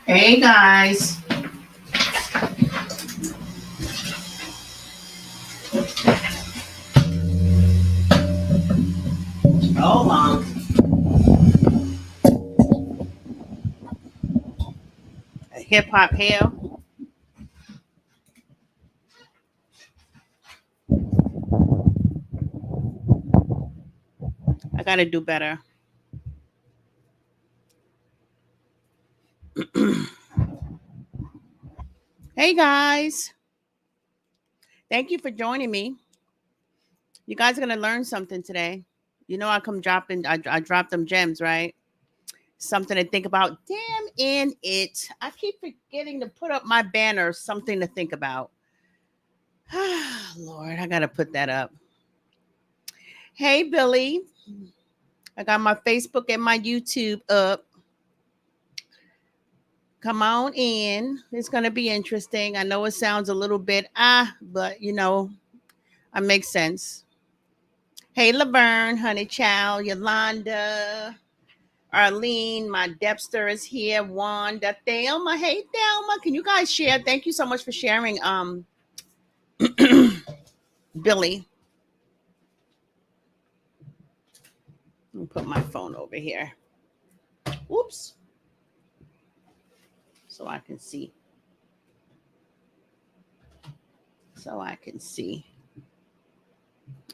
Hey guys. Hold on. Hip hop hell. I gotta do better. Hey guys. Thank you for joining me. You guys are gonna learn something today. You know I come dropping I drop them gems, right? Something to think about. Damn in it. I keep forgetting to put up my banner, something to think about. Lord, I gotta put that up. Hey Billy. I got my Facebook and my YouTube up. Come on in. It's going to be interesting. I know it sounds a little bit but I make sense. Hey, Laverne, Honey Child, Yolanda, Arlene, my Depster is here. Wanda, Thelma. Hey, Thelma. Can you guys share? Thank you so much for sharing. Billy. Let me put my phone over here. Whoops. So I can see. So I can see.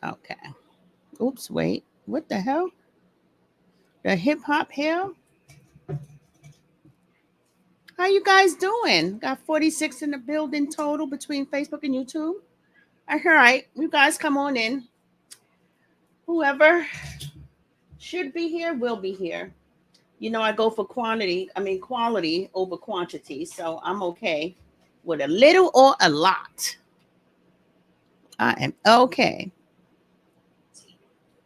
Okay. Oops, wait. What the hell? The hip hop hell? How you guys doing? Got 46 in the building total between Facebook and YouTube. All right, you guys come on in. Whoever should be here will be here. You know, I go for quality over quantity. So I'm okay with a little or a lot. I am okay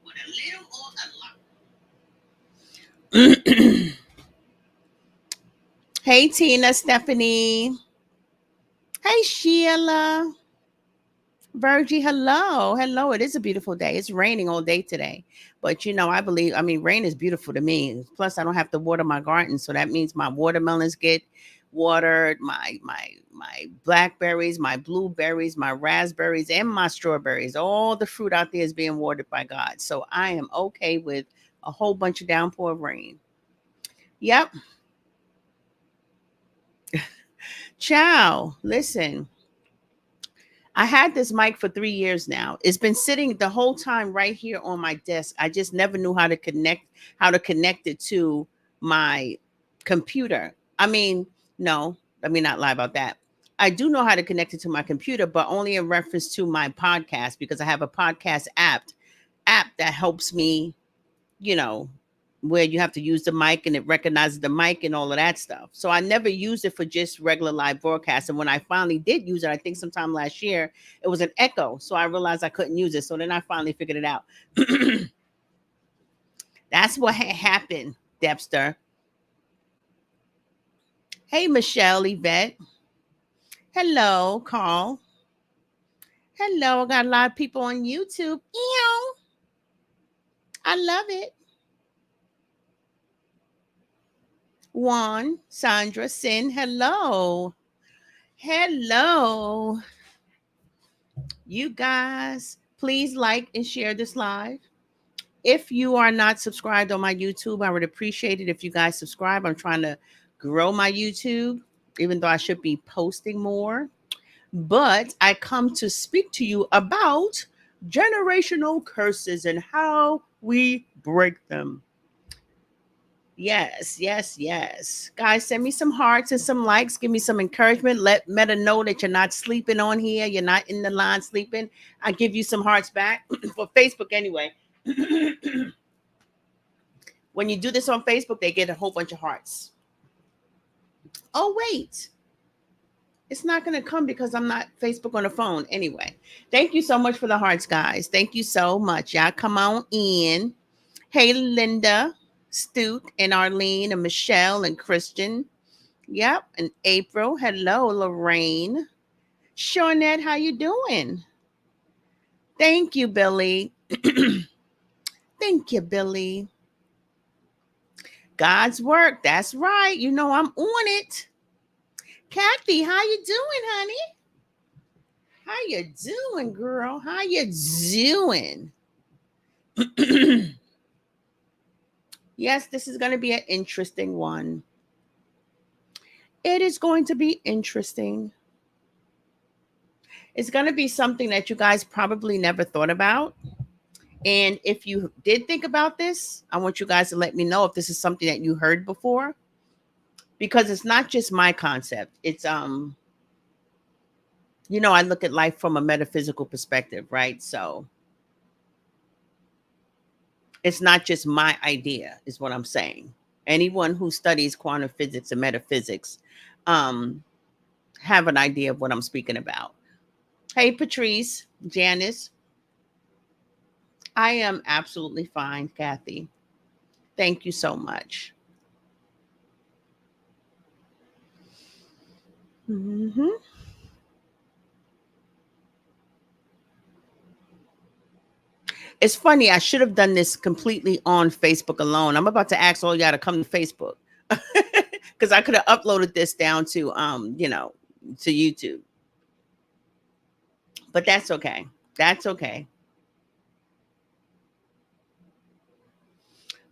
with a little or a lot. Hey, Tina, Stephanie. Hey, Sheila. Virgie, hello. Hello. It is a beautiful day. It's raining all day today. But rain is beautiful to me. Plus, I don't have to water my garden. So that means my watermelons get watered, my blackberries, my blueberries, my raspberries, and my strawberries. All the fruit out there is being watered by God. So I am okay with a whole bunch of downpour of rain. Yep. Ciao. Listen. I had this mic for 3 years now. It's been sitting the whole time right here on my desk. I just never knew how to connect it to my computer. No, let me not lie about that. I do know how to connect it to my computer, but only in reference to my podcast because I have a podcast app that helps me, you know, where you have to use the mic and it recognizes the mic and all of that stuff. So I never used it for just regular live broadcast. And when I finally did use it, I think sometime last year, it was an echo. So I realized I couldn't use it. So then I finally figured it out. That's what had happened, Debster. Hey, Michelle, Yvette. Hello, Carl. Hello, I got a lot of people on YouTube. Ew, I love it. Juan, Sandra, Sin, hello. Hello. You guys, please like and share this live. If you are not subscribed on my YouTube, I would appreciate it if you guys subscribe. I'm trying to grow my YouTube, even though I should be posting more. But I come to speak to you about generational curses and how we break them. Yes, yes, yes. Guys, send me some hearts and some likes. Give me some encouragement. Let Meta know that you're not sleeping on here. You're not in the line sleeping. I give you some hearts back for Facebook anyway. When you do this on Facebook, they get a whole bunch of hearts. Oh, wait. It's not going to come because I'm not Facebook on the phone anyway. Thank you so much for the hearts, guys. Thank you so much. Y'all come on in. Hey, Linda, Stoot, and Arlene, and Michelle, and Christian. Yep, and April. Hello, Lorraine. Shawnette, how you doing? Thank you, Billy. Thank you, Billy. God's work. That's right. You know I'm on it. Kathy, how you doing, honey? How you doing, girl? How you doing? Yes, this is going to be an interesting one. It is going to be interesting. It's going to be something that you guys probably never thought about. And if you did think about this, I want you guys to let me know if this is something that you heard before, because it's not just my concept. It's I look at life from a metaphysical perspective, right? So it's not just my idea, is what I'm saying. Anyone who studies quantum physics and metaphysics um, have an idea of what I'm speaking about. Hey, Patrice, Janice. I am absolutely fine, Kathy. Thank you so much. hmm It's funny. I should have done this completely on Facebook alone. I'm about to ask all y'all to come to Facebook because I could have uploaded this down to to YouTube. But that's okay. That's okay.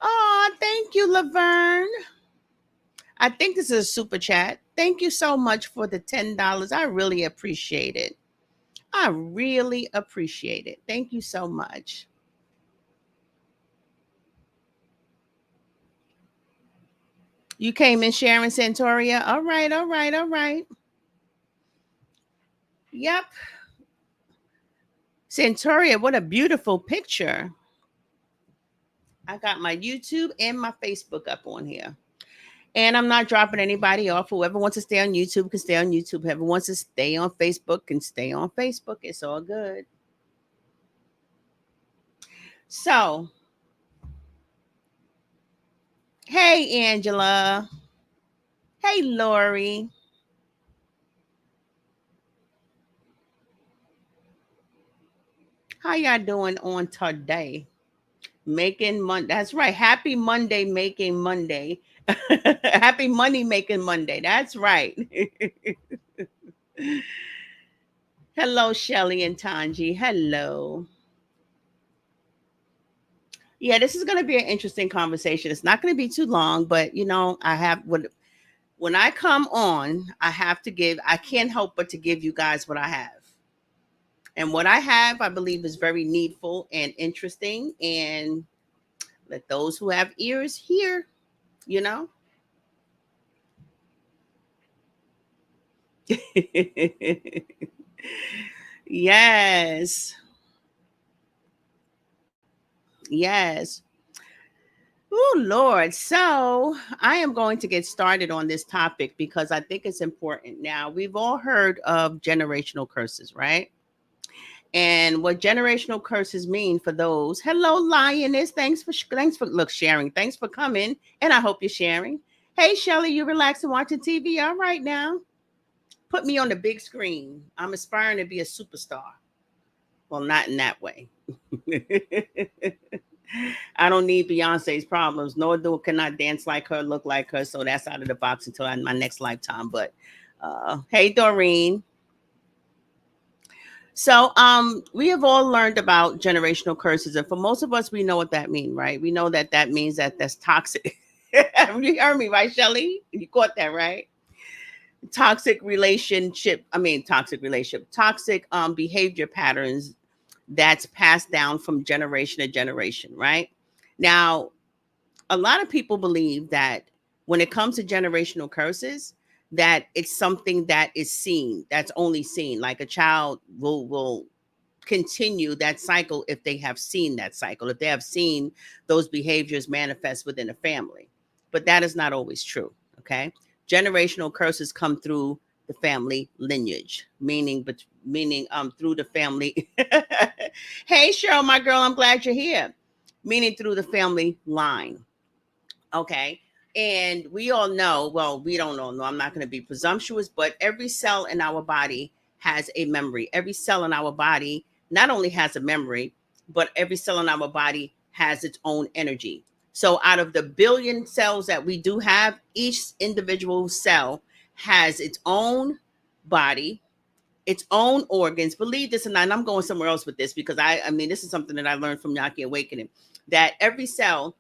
Oh, thank you, Laverne. I think this is a super chat. Thank you so much for the $10. I really appreciate it. I really appreciate it. Thank you so much. You came in Sharon Santoria. All right, all right, all right. Yep. Santoria, what a beautiful picture. I got my YouTube and my Facebook up on here. And I'm not dropping anybody off. Whoever wants to stay on YouTube can stay on YouTube. Whoever wants to stay on Facebook can stay on Facebook. It's all good. So, hey, Angela. Hey, Lori. How y'all doing on today? Making Monday. That's right. Happy Monday, making Monday. Happy money making Monday. That's right. Hello, Shelly and Tanji. Hello. Yeah, this is going to be an interesting conversation. It's not going to be too long, but I have when I come on, I have to give. I can't help but to give you guys what I have. And what I have, I believe, is very needful and interesting. And let those who have ears hear, you know? Yes. Yes. Oh, Lord. So I am going to get started on this topic because I think it's important. Now, we've all heard of generational curses, right? And what generational curses mean for those. Hello, Lioness. Thanks for look sharing. Thanks for coming. And I hope you're sharing. Hey, Shelly, you relaxing watching TV? All right now. Put me on the big screen. I'm aspiring to be a superstar. Well, not in that way. I don't need Beyonce's problems, nor can I dance like her, look like her. So that's out of the box until my next lifetime. But hey, Doreen. So we have all learned about generational curses, and for most of us, we know what that means, right? We know that that means that that's toxic. You heard me, right, Shelly? You caught that, right? Toxic behavior patterns that's passed down from generation to generation, right? Now, a lot of people believe that when it comes to generational curses, that it's something that is seen, that's only seen. Like a child will continue that cycle if they have seen that cycle, if they have seen those behaviors manifest within a family. But that is not always true. Okay. Generational curses come through the family lineage, meaning through the family. Hey Cheryl, my girl, I'm glad you're here. Meaning through the family line. Okay. And we all know, well, we don't all know, I'm not going to be presumptuous, but every cell in our body has a memory. Every cell in our body not only has a memory, but every cell in our body has its own energy. So out of the billion cells that we do have, each individual cell has its own body, its own organs. Believe this or not, and I'm going somewhere else with this because I mean, this is something that I learned from Yaki Awakening, that every cell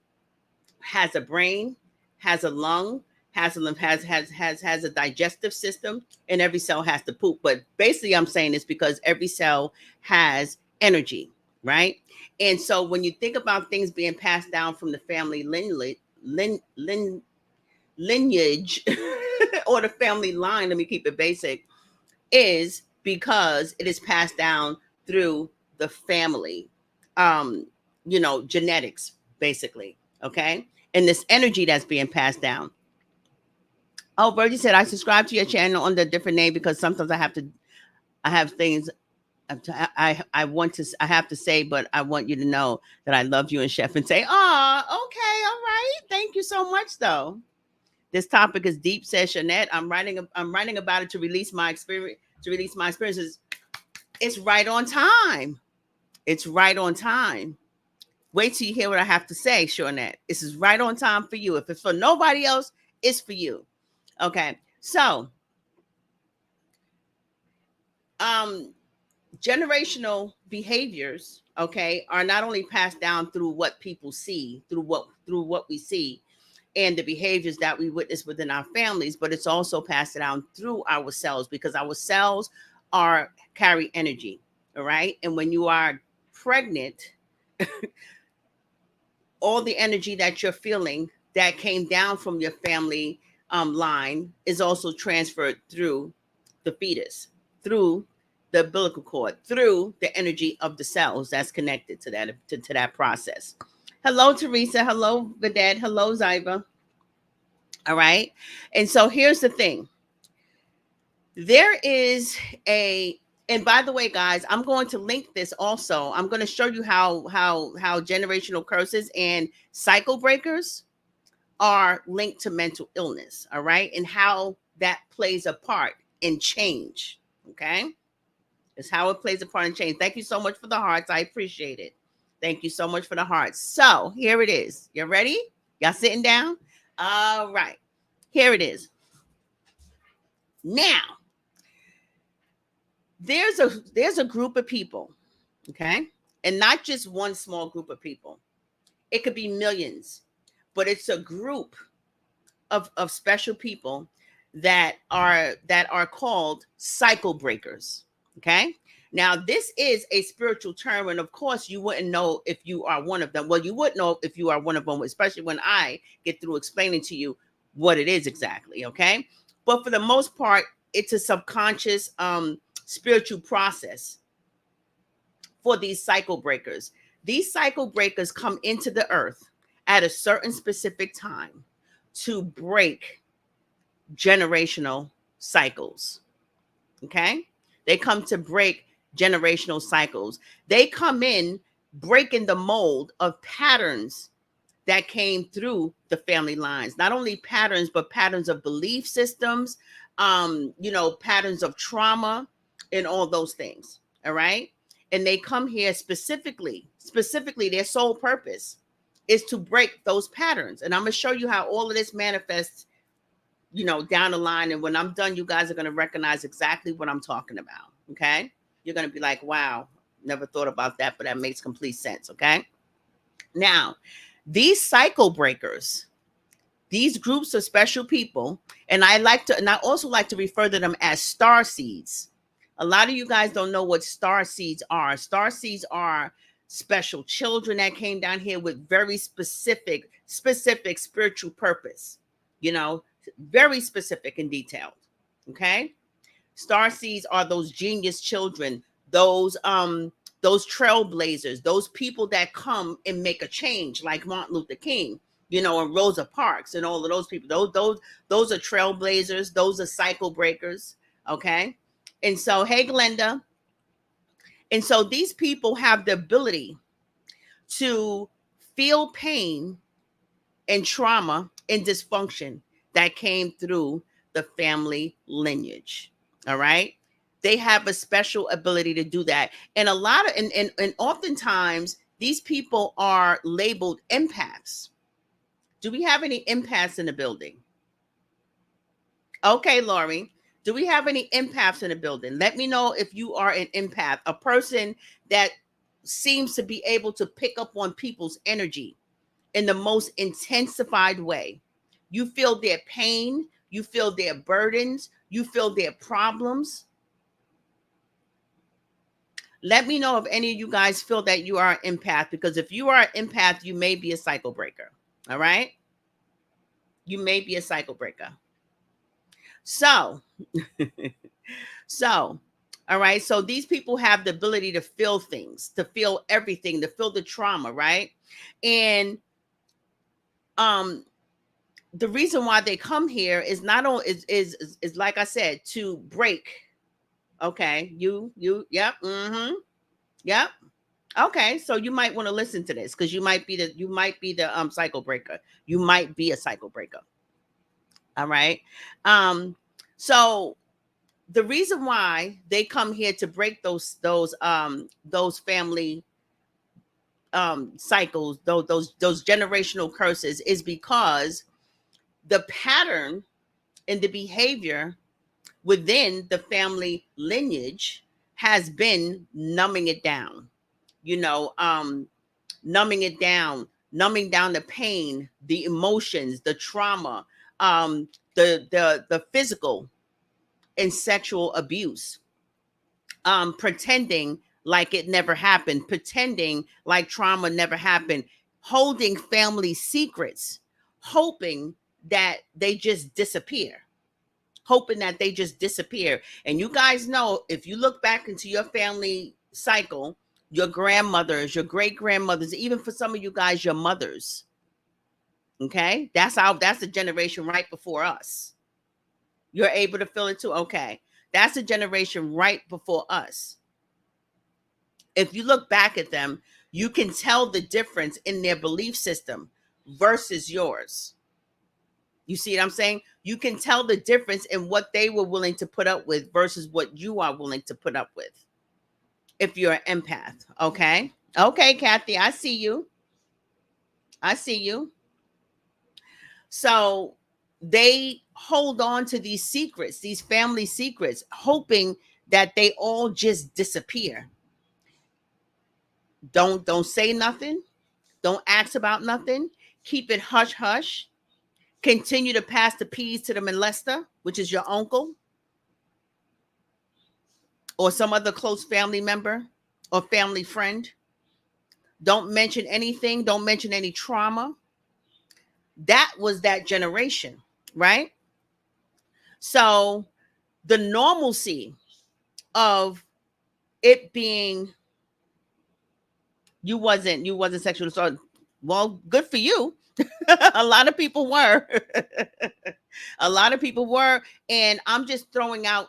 has a brain, has a lung, has a lymph, has a digestive system, and every cell has to poop. But basically, I'm saying this because every cell has energy, right? And so when you think about things being passed down from the family lineage or the family line, let me keep it basic, is because it is passed down through the family, um, genetics, basically. Okay. And this energy that's being passed down. Oh, Virgie said, I subscribe to your channel under a different name because sometimes I have things I want to, I have to say, but I want you to know that I love you and Chef and say, oh, okay. All right. Thank you so much though. This topic is deep, says Shanette. I'm writing about it to release my experiences. It's right on time. It's right on time. Wait till you hear what I have to say, Shanette. This is right on time for you. If it's for nobody else, it's for you. Okay. So, generational behaviors, okay, are not only passed down through what people see, through what we see, and the behaviors that we witness within our families, but it's also passed down through our cells because our cells carry energy, all right? And when you are pregnant, all the energy that you're feeling that came down from your family line is also transferred through the fetus, through the umbilical cord, through the energy of the cells that's connected to that process. Hello, Teresa. Hello, Vedette. Hello, Zyva. All right. And so here's the thing. There is and by the way, guys, I'm going to link this also. I'm going to show you how generational curses and cycle breakers are linked to mental illness. All right. And how that plays a part in change. Okay. It's how it plays a part in change. Thank you so much for the hearts. I appreciate it. Thank you so much for the hearts. So here it is. You ready? Y'all sitting down? All right. Here it is. Now, there's a group of people, okay? And not just one small group of people. It could be millions, but it's a group of special people that are called cycle breakers, okay? Now, this is a spiritual term, and of course, you wouldn't know if you are one of them. Well, you would know if you are one of them, especially when I get through explaining to you what it is exactly, okay? But for the most part, it's a subconscious spiritual process for these cycle breakers. These cycle breakers come into the earth at a certain specific time to break generational cycles. Okay? They come to break generational cycles. They come in breaking the mold of patterns that came through the family lines. Not only patterns, but patterns of belief systems, patterns of trauma and all those things. All right. And they come here specifically, their sole purpose is to break those patterns. And I'm going to show you how all of this manifests, down the line. And when I'm done, you guys are going to recognize exactly what I'm talking about. Okay. You're going to be like, wow, never thought about that, but that makes complete sense. Okay. Now, these cycle breakers, these groups of special people, and I also like to refer to them as star seeds. A lot of you guys don't know what star seeds are. Star seeds are special children that came down here with very specific spiritual purpose, very specific and detailed. Okay. Star seeds are those genius children, those trailblazers, those people that come and make a change, like Martin Luther King, and Rosa Parks and all of those people. Those are trailblazers. Those are cycle breakers. Okay. And so, hey, Glenda. And so these people have the ability to feel pain and trauma and dysfunction that came through the family lineage. All right. They have a special ability to do that. And and oftentimes these people are labeled empaths. Do we have any empaths in the building? Okay, Lori. Do we have any empaths in the building? Let me know if you are an empath, a person that seems to be able to pick up on people's energy in the most intensified way. You feel their pain, you feel their burdens, you feel their problems. Let me know if any of you guys feel that you are an empath, because if you are an empath, you may be a cycle breaker. All right? You may be a cycle breaker. So, so, all right. So these people have the ability to feel things, to feel everything, to feel the trauma, right? And um the reason why they come here is not only is like I said, to break. Okay, yep, yep. Okay, so you might want to listen to this, because you might be the cycle breaker. You might be a cycle breaker. All right. Um, so the reason why they come here to break those family cycles, those generational curses, is because the pattern and the behavior within the family lineage has been numbing it down, you know, numbing it down, numbing down the pain, the emotions, the trauma, the physical and sexual abuse, pretending like it never happened, pretending like trauma never happened, holding family secrets, hoping that they just disappear, hoping that they just disappear. And you guys know, if you look back into your family cycle, your grandmothers, your great grandmothers, even for some of you guys, your mothers. Okay, that's the generation right before us. You're able to feel it too. Okay, that's a generation right before us. If you look back at them, you can tell the difference in their belief system versus yours. You see what I'm saying? You can tell the difference in what they were willing to put up with versus what you are willing to put up with if you're an empath. Okay. Okay, Kathy, I see you. I see you. So they hold on to these secrets, these family secrets, hoping that they all just disappear. Don't say nothing. Don't ask about nothing. Keep it hush hush. Continue to pass the peas to the molester, which is your uncle or some other close family member or family friend. Don't mention anything. Don't mention any trauma. That was that generation, right? So the normalcy of it being you wasn't sexual assault. Well, good for you. A lot of people were. A lot of people were, and I'm just throwing out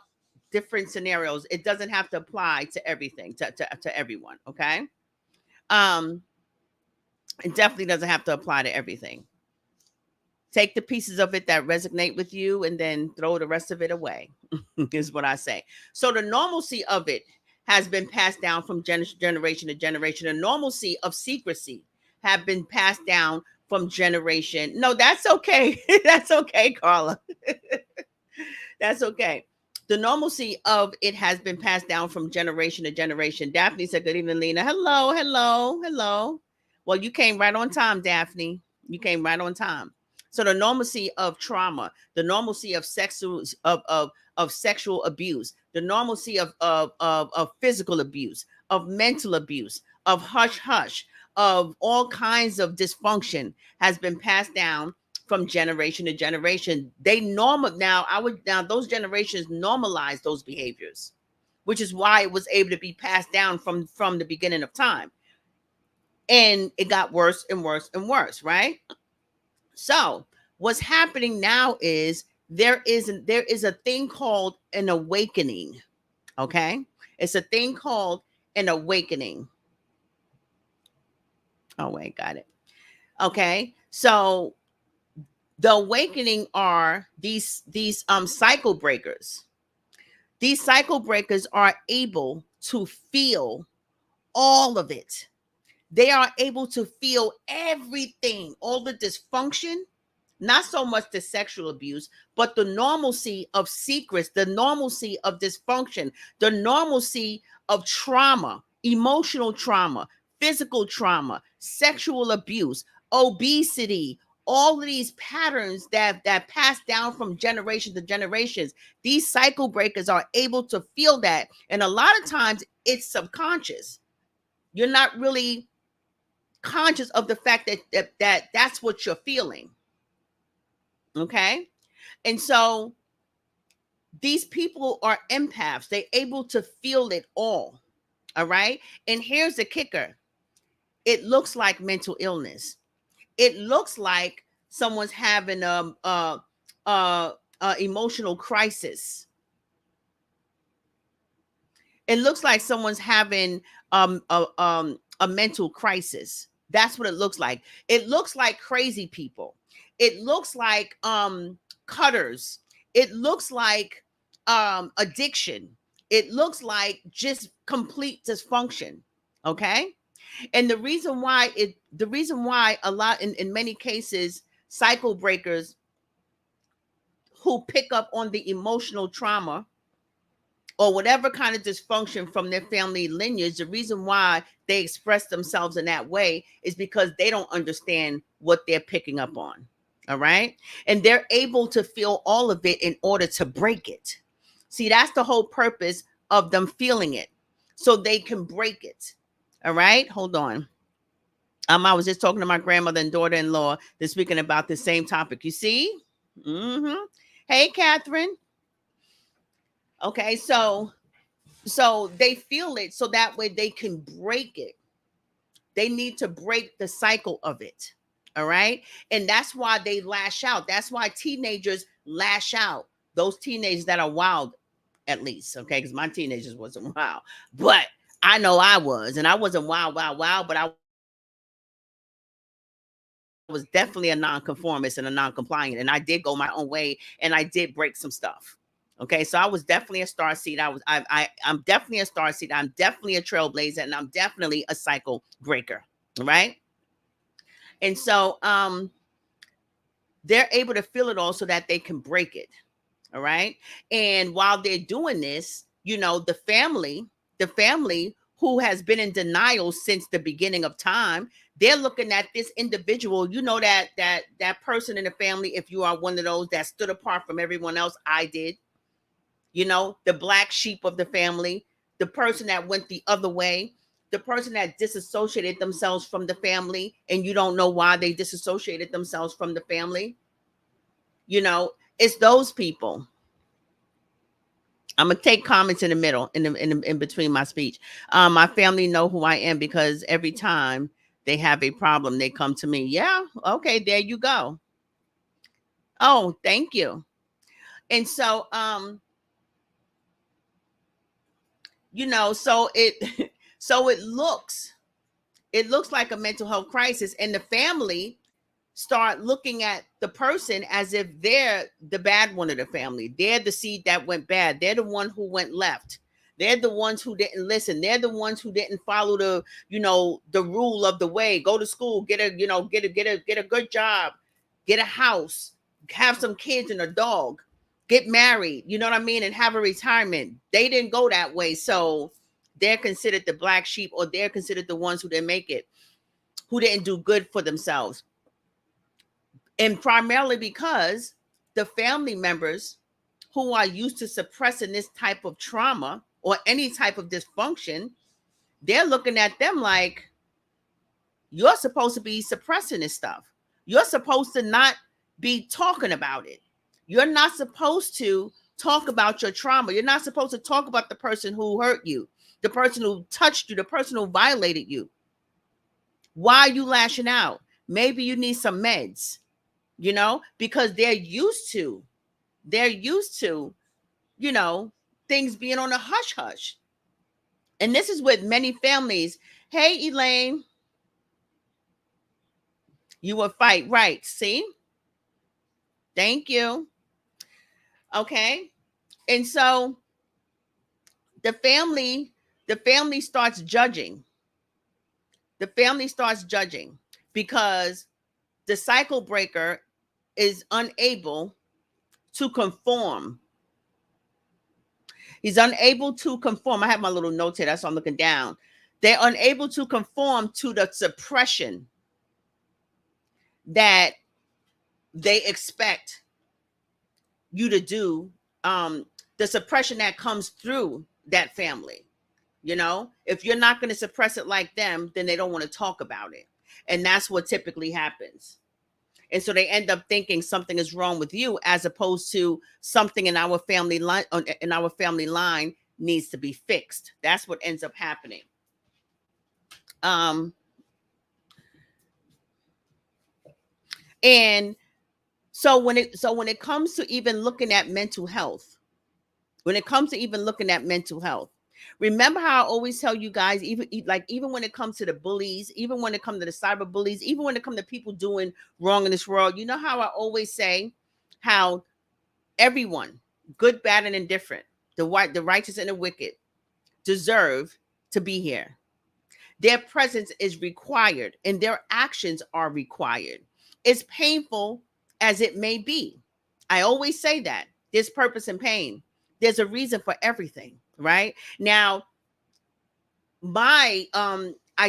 different scenarios. It doesn't have to apply to everything, to everyone. Okay. Um, it definitely doesn't have to apply to everything. Take the pieces of it that resonate with you and then throw the rest of it away, is what I say. So the normalcy of it has been passed down from generation to generation. The normalcy of secrecy have been passed down from generation. No, that's okay. That's okay, Carla. That's okay. The normalcy of it has been passed down from generation to generation. Daphne said, "Good evening, Lena." Hello, hello, hello. Well, you came right on time, Daphne. You came right on time. So the normalcy of trauma, the normalcy of sexual abuse, the normalcy of physical abuse, of mental abuse, of hush hush, of all kinds of dysfunction has been passed down from generation to generation. They normal now. Now those generations normalize those behaviors, which is why it was able to be passed down from the beginning of time, and it got worse and worse and worse. Right. So what's happening now is there is a thing called an awakening. Okay, it's a thing called an awakening. Oh wait, got it. Okay, so the awakening are these cycle breakers. These cycle breakers are able to feel all of it. They are able to feel everything, all the dysfunction, Not so much the sexual abuse, but the normalcy of secrets, the normalcy of dysfunction, the normalcy of trauma, emotional trauma, physical trauma, sexual abuse, obesity, all of these patterns that pass down from generation to generations. These cycle breakers are able to feel that, and a lot of times it's subconscious. You're not really conscious of the fact that's what you're feeling. Okay. And so these people are empaths. They're able to feel it all. All right. And here's the kicker: it looks like mental illness. It looks like someone's having emotional crisis. It looks like someone's having a mental crisis. That's what it looks like. It looks like crazy people. It looks like cutters. It looks like addiction. It looks like just complete dysfunction. Okay. And the reason why a lot in many cases, cycle breakers who pick up on the emotional trauma or whatever kind of dysfunction from their family lineage, the reason why they express themselves in that way is because they don't understand what they're picking up on. All right. And they're able to feel all of it in order to break it. See, that's the whole purpose of them feeling it, so they can break it. All right. Hold on. I was just talking to my grandmother and daughter-in-law. They're speaking about the same topic. You see? Mm-hmm. Hey, Catherine. Okay, so they feel it so that way they can break it. They need to break the cycle of it. All right. And that's why they lash out. That's why teenagers lash out. Those teenagers that are wild, at least. Okay. Because my teenagers wasn't wild. But I know I was. And I wasn't wild, but I was definitely a nonconformist and a non-compliant. And I did go my own way and I did break some stuff. Okay, so I was definitely a star seed. I'm definitely a star seed. I'm definitely a trailblazer, and I'm definitely a cycle breaker. Right. And so they're able to feel it all so that they can break it. All right. And while they're doing this, the family who has been in denial since the beginning of time, they're looking at this individual, that person in the family. If you are one of those that stood apart from everyone else, I did, the black sheep of the family, the person that went the other way, the person that disassociated themselves from the family, and you don't know why they disassociated themselves from the family. It's those people. I'm gonna take comments in the middle, in between my speech. My family know who I am because every time they have a problem, they come to me. Yeah, okay, there you go. Oh, thank you. And so, so it so it looks like a mental health crisis, and the family start looking at the person as if they're the bad one of the family. They're the seed that went bad. They're the one who went left. They're the ones who didn't listen. They're the ones who didn't follow the rule of the way. Go to school, get a good job, get a house, have some kids and a dog, get married, you know what I mean, and have a retirement. They didn't go that way. So they're considered the black sheep, or they're considered the ones who didn't make it, who didn't do good for themselves. And primarily because the family members who are used to suppressing this type of trauma or any type of dysfunction, they're looking at them like, you're supposed to be suppressing this stuff. You're supposed to not be talking about it. You're not supposed to talk about your trauma. You're not supposed to talk about the person who hurt you, the person who touched you, the person who violated you. Why are you lashing out? Maybe you need some meds, because they're used to, things being on a hush hush. And this is with many families. Hey, Elaine, you will fight. Right. See? Thank you. Okay. And so the family, the family starts judging. The family starts judging because the cycle breaker is unable to conform. He's unable to conform. I have my little notes here. That's why I'm looking down. They're unable to conform to the suppression that they expect you to do, the suppression that comes through that family. You know, if you're not going to suppress it like them, then they don't want to talk about it. And that's what typically happens. And so they end up thinking something is wrong with you, as opposed to something in our family line needs to be fixed. That's what ends up happening. And so when it comes to even looking at mental health, remember how I always tell you guys, even when it comes to the bullies, even when it comes to the cyber bullies, even when it comes to people doing wrong in this world, you know how I always say how everyone, good, bad, and indifferent, the righteous and the wicked, deserve to be here. Their presence is required and their actions are required. As painful as it may be, I always say that there's purpose in pain. There's a reason for everything, right? Now, I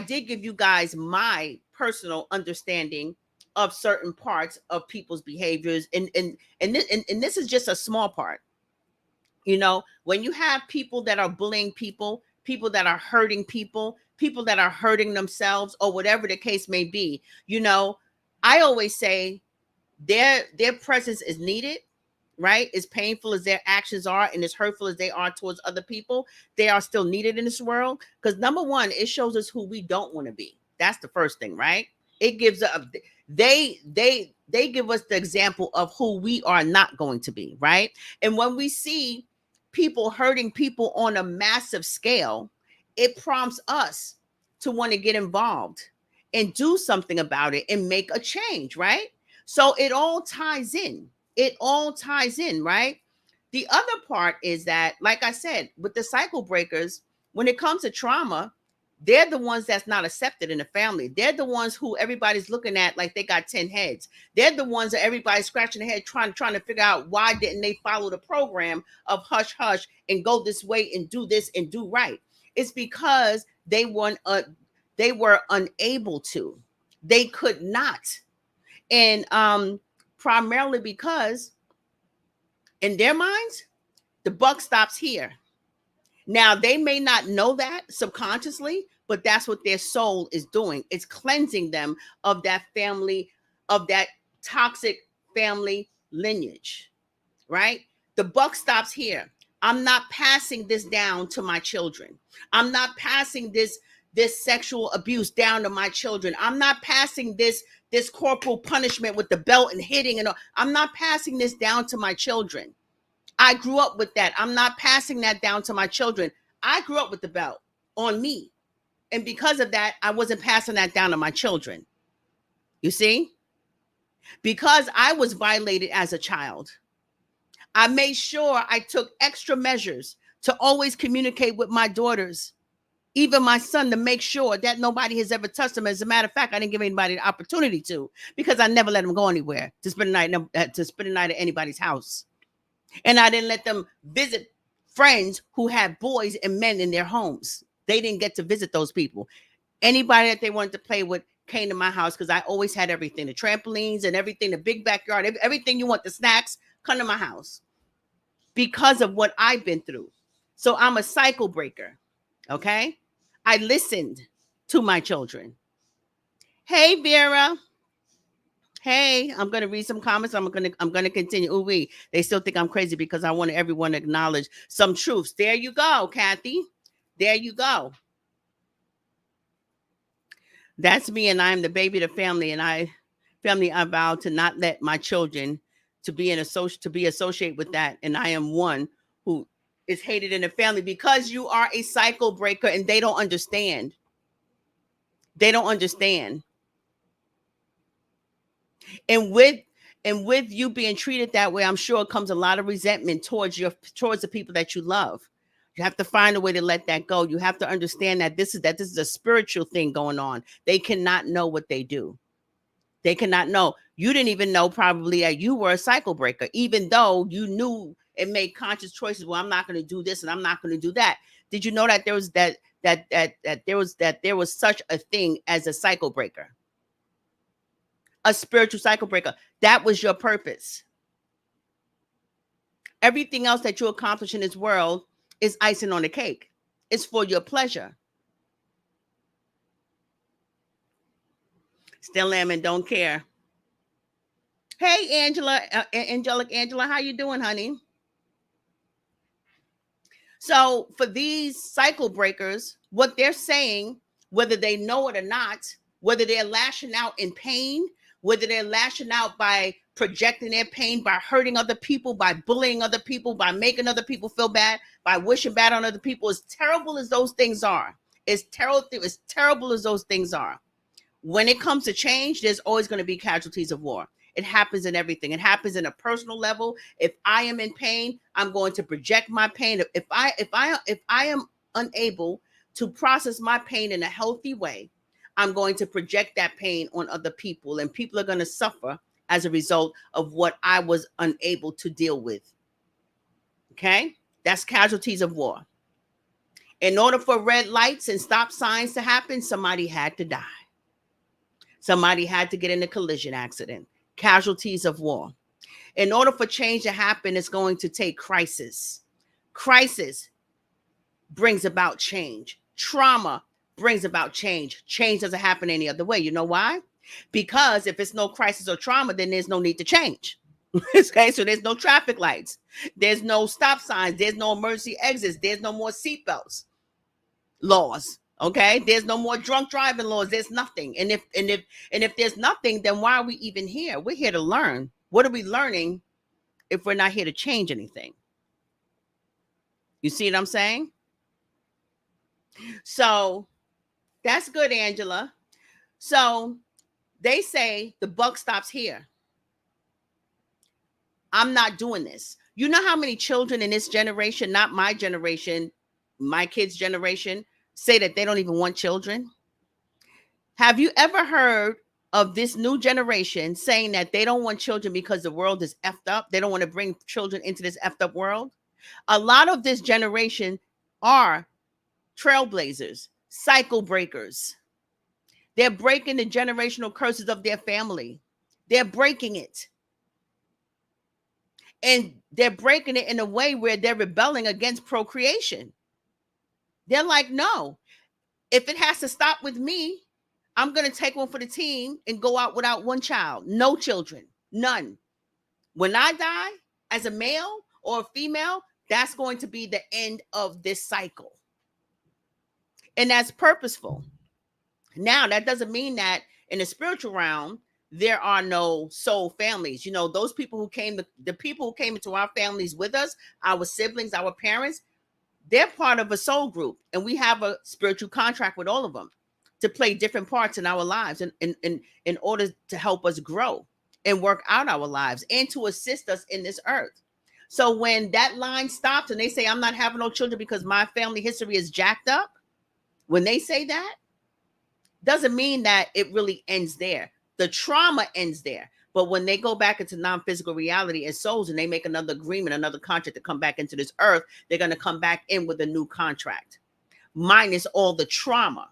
did give you guys my personal understanding of certain parts of people's behaviors, and this is just a small part. You know, when you have people that are bullying people, people that are hurting people that are hurting themselves, or whatever the case may be, you know, I always say their presence is needed, right? As painful as their actions are and as hurtful as they are towards other people, they are still needed in this world. Because number one, it shows us who we don't want to be. That's the first thing, right? It gives they give us the example of who we are not going to be, right? And when we see people hurting people on a massive scale, it prompts us to want to get involved and do something about it and make a change, right? So it all ties in. Right? The other part is that, like I said, with the cycle breakers, when it comes to trauma, they're the ones that's not accepted in the family. They're the ones who everybody's looking at like they got 10 heads. They're the ones that everybody's scratching their head trying to figure out, why didn't they follow the program of hush hush and go this way and do this and do right? It's because they were unable to. They could not. And primarily because in their minds, the buck stops here. Now, they may not know that subconsciously, but that's what their soul is doing. It's cleansing them of that family, of that toxic family lineage, right? The buck stops here. I'm not passing this down to my children. I'm not passing this sexual abuse down to my children. I'm not passing this corporal punishment with the belt and hitting and all. I'm not passing this down to my children. I grew up with that. I'm not passing that down to my children. I grew up with the belt on me. And because of that, I wasn't passing that down to my children. You see? Because I was violated as a child, I made sure I took extra measures to always communicate with my daughters, even my son, to make sure that nobody has ever touched him. As a matter of fact, I didn't give anybody the opportunity to, because I never let them go anywhere to spend the night at anybody's house. And I didn't let them visit friends who had boys and men in their homes. They didn't get to visit those people. Anybody that they wanted to play with came to my house, because I always had everything, the trampolines and everything, the big backyard, everything you want, the snacks, come to my house, because of what I've been through. So I'm a cycle breaker. Okay. I listened to my children. Hey, Vera. Hey, I'm going to read some comments. I'm going to continue. Ooh, they still think I'm crazy because I want everyone to acknowledge some truths. There you go, Kathy. There you go. That's me, and I'm the baby of the family, and I vowed to not let my children to be associated with that. And I am one who is hated in the family, because you are a cycle breaker, and they don't understand. They don't understand. And with you being treated that way, I'm sure it comes a lot of resentment towards the people that you love. You have to find a way to let that go. You have to understand that this is a spiritual thing going on. They cannot know what they do. They cannot know. You didn't even know probably that you were a cycle breaker, even though you knew and made conscious choices. Well, I'm not going to do this and I'm not going to do that. Did you know that there was that there was such a thing as a cycle breaker, a spiritual cycle breaker? That was your purpose. Everything else that you accomplish in this world is icing on the cake. It's for your pleasure. Still am and don't care. Hey, Angela, Angelic Angela, how you doing, honey? So for these cycle breakers, what they're saying, whether they know it or not, whether they're lashing out in pain, whether they're lashing out by projecting their pain, by hurting other people, by bullying other people, by making other people feel bad, by wishing bad on other people, as terrible as those things are, as terrible as those things are, when it comes to change, there's always going to be casualties of war. It happens in everything. It happens in a personal level. If I am in pain, I'm going to project my pain. If I am unable to process my pain in a healthy way, I'm going to project that pain on other people, and people are going to suffer as a result of what I was unable to deal with. Okay? That's casualties of war. In order for red lights and stop signs to happen, somebody had to die. Somebody had to get in a collision accident. Casualties of war. In order for change to happen, it's going to take crisis. Crisis brings about change. Trauma brings about change. Change doesn't happen any other way. You know why? Because if it's no crisis or trauma, then there's no need to change. Okay, so there's no traffic lights. There's no stop signs. There's no emergency exits. There's no more seatbelts laws. Okay, there's no more drunk driving laws. There's nothing. And if there's nothing, then why are we even here? We're here to learn. What are we learning if we're not here to change anything? You see what I'm saying? So that's good, Angela. So they say the buck stops here. I'm not doing this. You know how many children in this generation, not my generation, my kids' generation, say that they don't even want children? Have you ever heard of this new generation saying that they don't want children because the world is effed up? They don't want to bring children into this effed up world. A lot of this generation are trailblazers, cycle breakers. They're breaking the generational curses of their family. They're breaking it. And they're breaking it in a way where they're rebelling against procreation. They're like, no, if it has to stop with me, I'm going to take one for the team and go out without one child. No children. None. When I die as a male or a female, that's going to be the end of this cycle. And that's purposeful. Now, that doesn't mean that in the spiritual realm, there are no soul families. You know, those people who came, the people who came into our families with us, our siblings, our parents, they're part of a soul group. And we have a spiritual contract with all of them to play different parts in our lives in order to help us grow and work out our lives and to assist us in this earth. So when that line stops and they say, I'm not having no children because my family history is jacked up, when they say that, doesn't mean that it really ends there. The trauma ends there. But when they go back into non-physical reality as souls and they make another agreement, another contract to come back into this earth, they're going to come back in with a new contract, minus all the trauma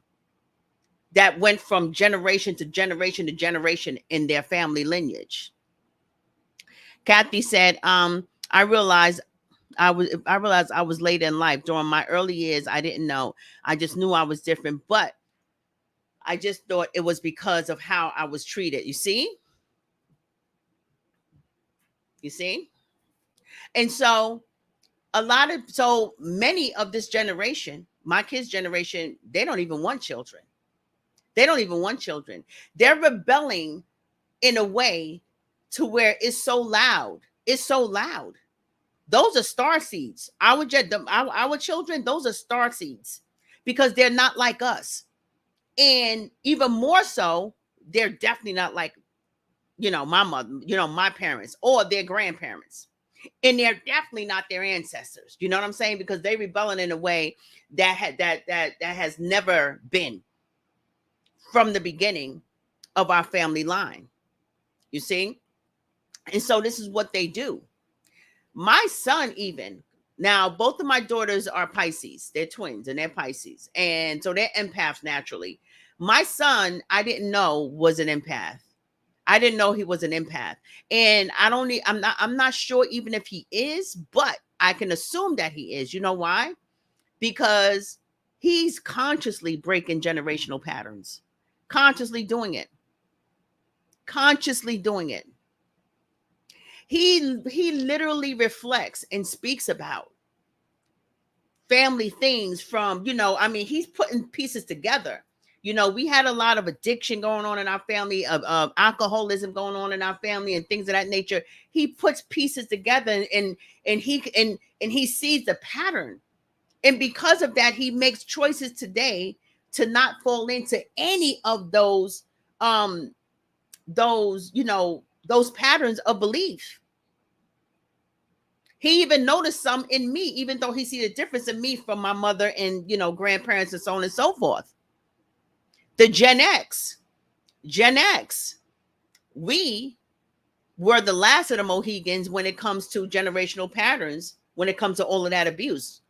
that went from generation to generation to generation in their family lineage. Kathy said, I realized I was late in life. During my early years, I didn't know. I just knew I was different, but I just thought it was because of how I was treated. You see? You see? And so so many of this generation, my kids' generation, they don't even want children. They don't even want children. They're rebelling in a way to where it's so loud. It's so loud. Those are star seeds. Our children, those are star seeds because they're not like us. And even more so, they're definitely not like, my mother, my parents or their grandparents. And they're definitely not their ancestors. You know what I'm saying? Because they're rebelling in a way that has never been from the beginning of our family line. You see? And so this is what they do. My son, even now, both of my daughters are Pisces. They're twins and they're Pisces. And so they're empaths naturally. My son, I didn't know was an empath. I didn't know he was an empath. And I'm not sure even if he is, but I can assume that he is. You know why? Because he's consciously breaking generational patterns. Consciously doing it. Consciously doing it. He literally reflects and speaks about family things from, he's putting pieces together. We had a lot of addiction going on in our family, of alcoholism going on in our family and things of that nature. He puts pieces together, and he sees the pattern. And because of that, he makes choices today to not fall into any of those patterns of belief. He even noticed some in me, even though he see the difference in me from my mother and, grandparents and so on and so forth. The Gen X, we were the last of the Mohegans when it comes to generational patterns, when it comes to all of that abuse.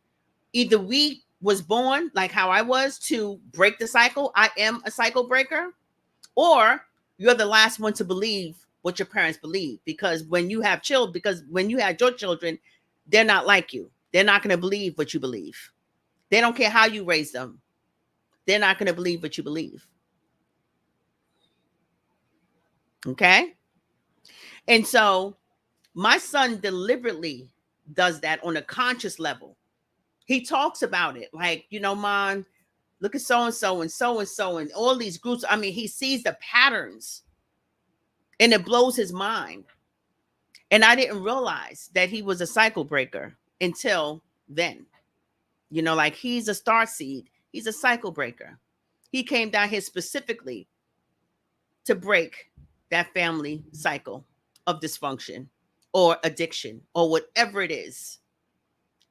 Either we was born like how I was to break the cycle. I am a cycle breaker. Or you're the last one to believe what your parents believe, because when you had your children, they're not like you. They're not going to believe what you believe. They don't care how you raise them. They're not going to believe what you believe. Okay? And so my son deliberately does that on a conscious level. He talks about it like, Mom, look at so-and-so and so-and-so and all these groups. I mean, he sees the patterns and it blows his mind. And I didn't realize that he was a cycle breaker until then. Like he's a star seed. He's a cycle breaker. He came down here specifically to break that family cycle of dysfunction or addiction or whatever it is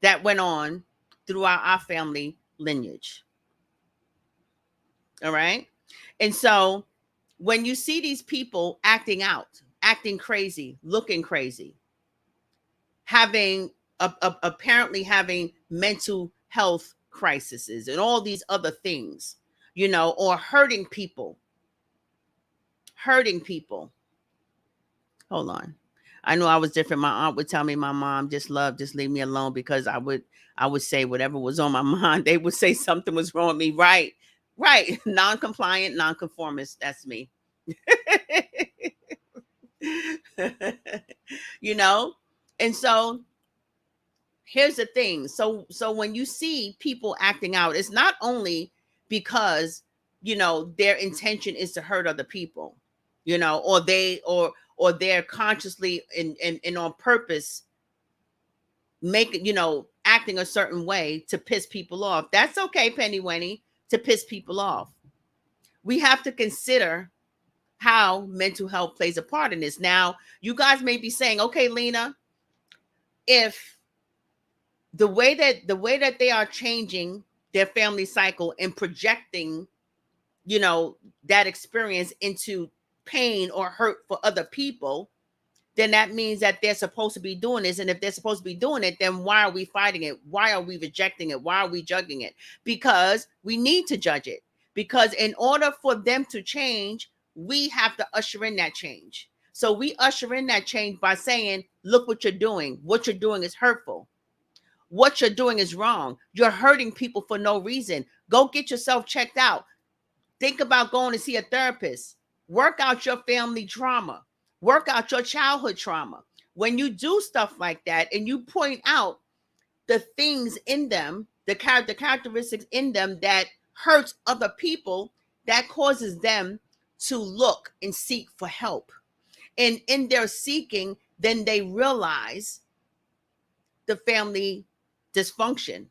that went on throughout our family lineage. All right. And so when you see these people acting out, acting crazy, looking crazy, apparently having mental health crises and all these other things, or hurting people. Hold on. I know I was different. My aunt would tell me, my mom, just leave me alone, because I would say whatever was on my mind. They would say something was wrong with me. Right. Non-compliant, non-conformist. That's me. And so here's the thing. So when you see people acting out, it's not only because, their intention is to hurt other people, or they're consciously and on purpose acting a certain way to piss people off. That's okay, Penny Wenny, to piss people off. We have to consider how mental health plays a part in this. Now, you guys may be saying, okay, Lena, if the way that they are changing their family cycle and projecting, that experience into pain or hurt for other people, then that means that they're supposed to be doing this. And if they're supposed to be doing it, then why are we fighting it? Why are we rejecting it? Why are we judging it? Because we need to judge it. Because in order for them to change, we have to usher in that change. So we usher in that change by saying, look what you're doing. What you're doing is hurtful. What you're doing is wrong. You're hurting people for no reason. Go get yourself checked out. Think about going to see a therapist. Work out your family trauma. Work out your childhood trauma. When you do stuff like that and you point out the things in them, the characteristics in them that hurts other people, that causes them to look and seek for help. And in their seeking, then they realize the family dysfunction,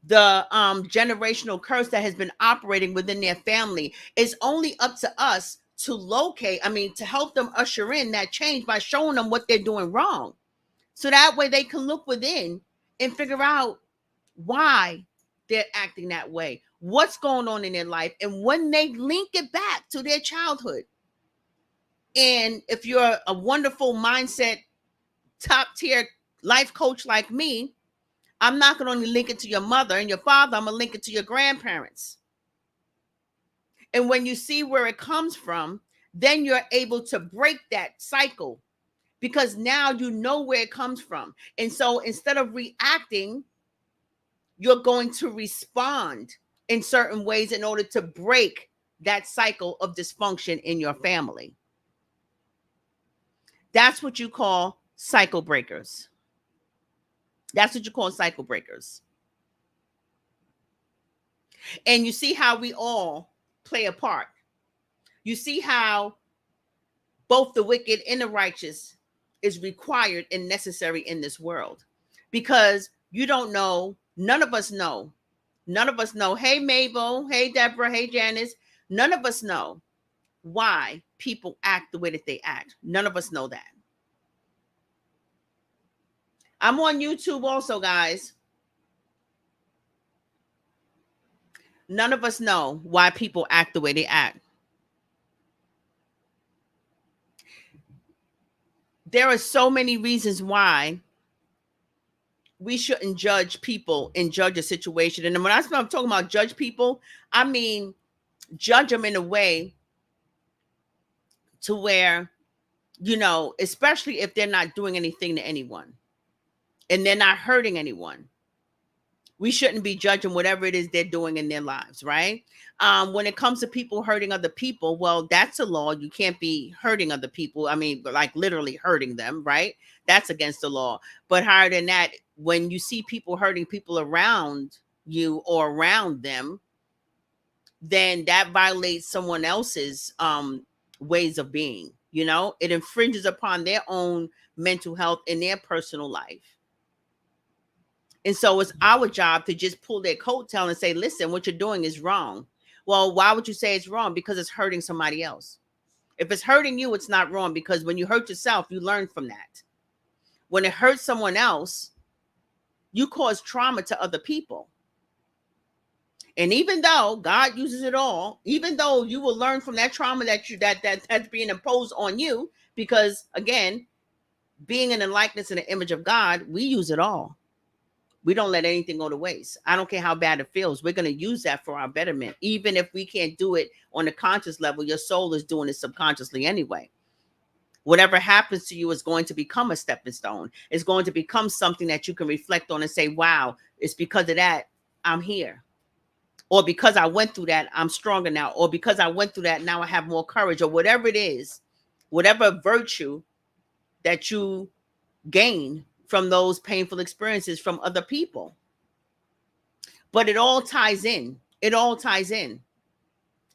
the generational curse that has been operating within their family. Is only up to us to help them usher in that change by showing them what they're doing wrong. So that way they can look within and figure out why they're acting that way, what's going on in their life. And when they link it back to their childhood, And if you're a wonderful mindset, top tier life coach like me, I'm not going to only link it to your mother and your father, I'm going to link it to your grandparents. And when you see where it comes from, then you're able to break that cycle because now you know where it comes from. And so instead of reacting, you're going to respond in certain ways in order to break that cycle of dysfunction in your family. That's what you call cycle breakers. That's what you call cycle breakers. And you see how we all play a part. You see how both the wicked and the righteous is required and necessary in this world, because you don't know, none of us know. None of us know. Hey, Mabel. Hey, Deborah. Hey, Janice. None of us know why people act the way that they act. None of us know that. I'm on YouTube also, guys. None of us know why people act the way they act. There are so many reasons why we shouldn't judge people and judge a situation. And when I'm talking about judge people, I mean judge them in a way to where, you know, especially if they're not doing anything to anyone and they're not hurting anyone. We shouldn't be judging whatever it is they're doing in their lives, right? When it comes to people hurting other people, well, that's a law. You can't be hurting other people. I mean, like literally hurting them, right? That's against the law. But higher than that, when you see people hurting people around you or around them, then that violates someone else's ways of being. You know, it infringes upon their own mental health in their personal life. And so it's our job to just pull their coattail and say, listen, what you're doing is wrong. Well, why would you say it's wrong? Because it's hurting somebody else. If it's hurting you, it's not wrong, because when you hurt yourself, you learn from that. When it hurts someone else, you cause trauma to other people. And even though God uses it all, even though you will learn from that trauma that's being imposed on you, because again, being in the likeness and the image of God, we use it all. We don't let anything go to waste. I don't care how bad it feels. We're going to use that for our betterment. Even if we can't do it on a conscious level, your soul is doing it subconsciously anyway. Whatever happens to you is going to become a stepping stone. It's going to become something that you can reflect on and say, wow, it's because of that I'm here. Or because I went through that, I'm stronger now. Or because I went through that, now I have more courage. Or whatever it is, whatever virtue that you gain from those painful experiences from other people. But it all ties in. It all ties in.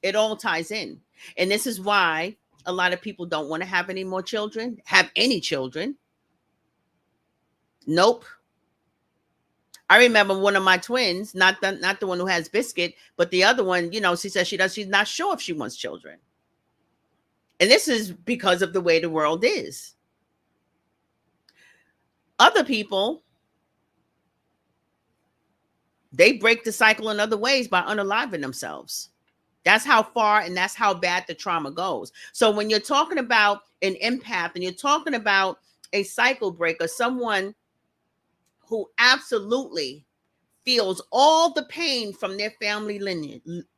It all ties in. And this is why a lot of people don't want to have any more children, have any children. Nope. I remember one of my twins, not the one who has Biscuit, but the other one, you know, she says she's not sure if she wants children. And this is because of the way the world is. Other people, they break the cycle in other ways by unaliving themselves. That's how far and that's how bad the trauma goes. So when you're talking about an empath and you're talking about a cycle breaker, someone who absolutely feels all the pain from their family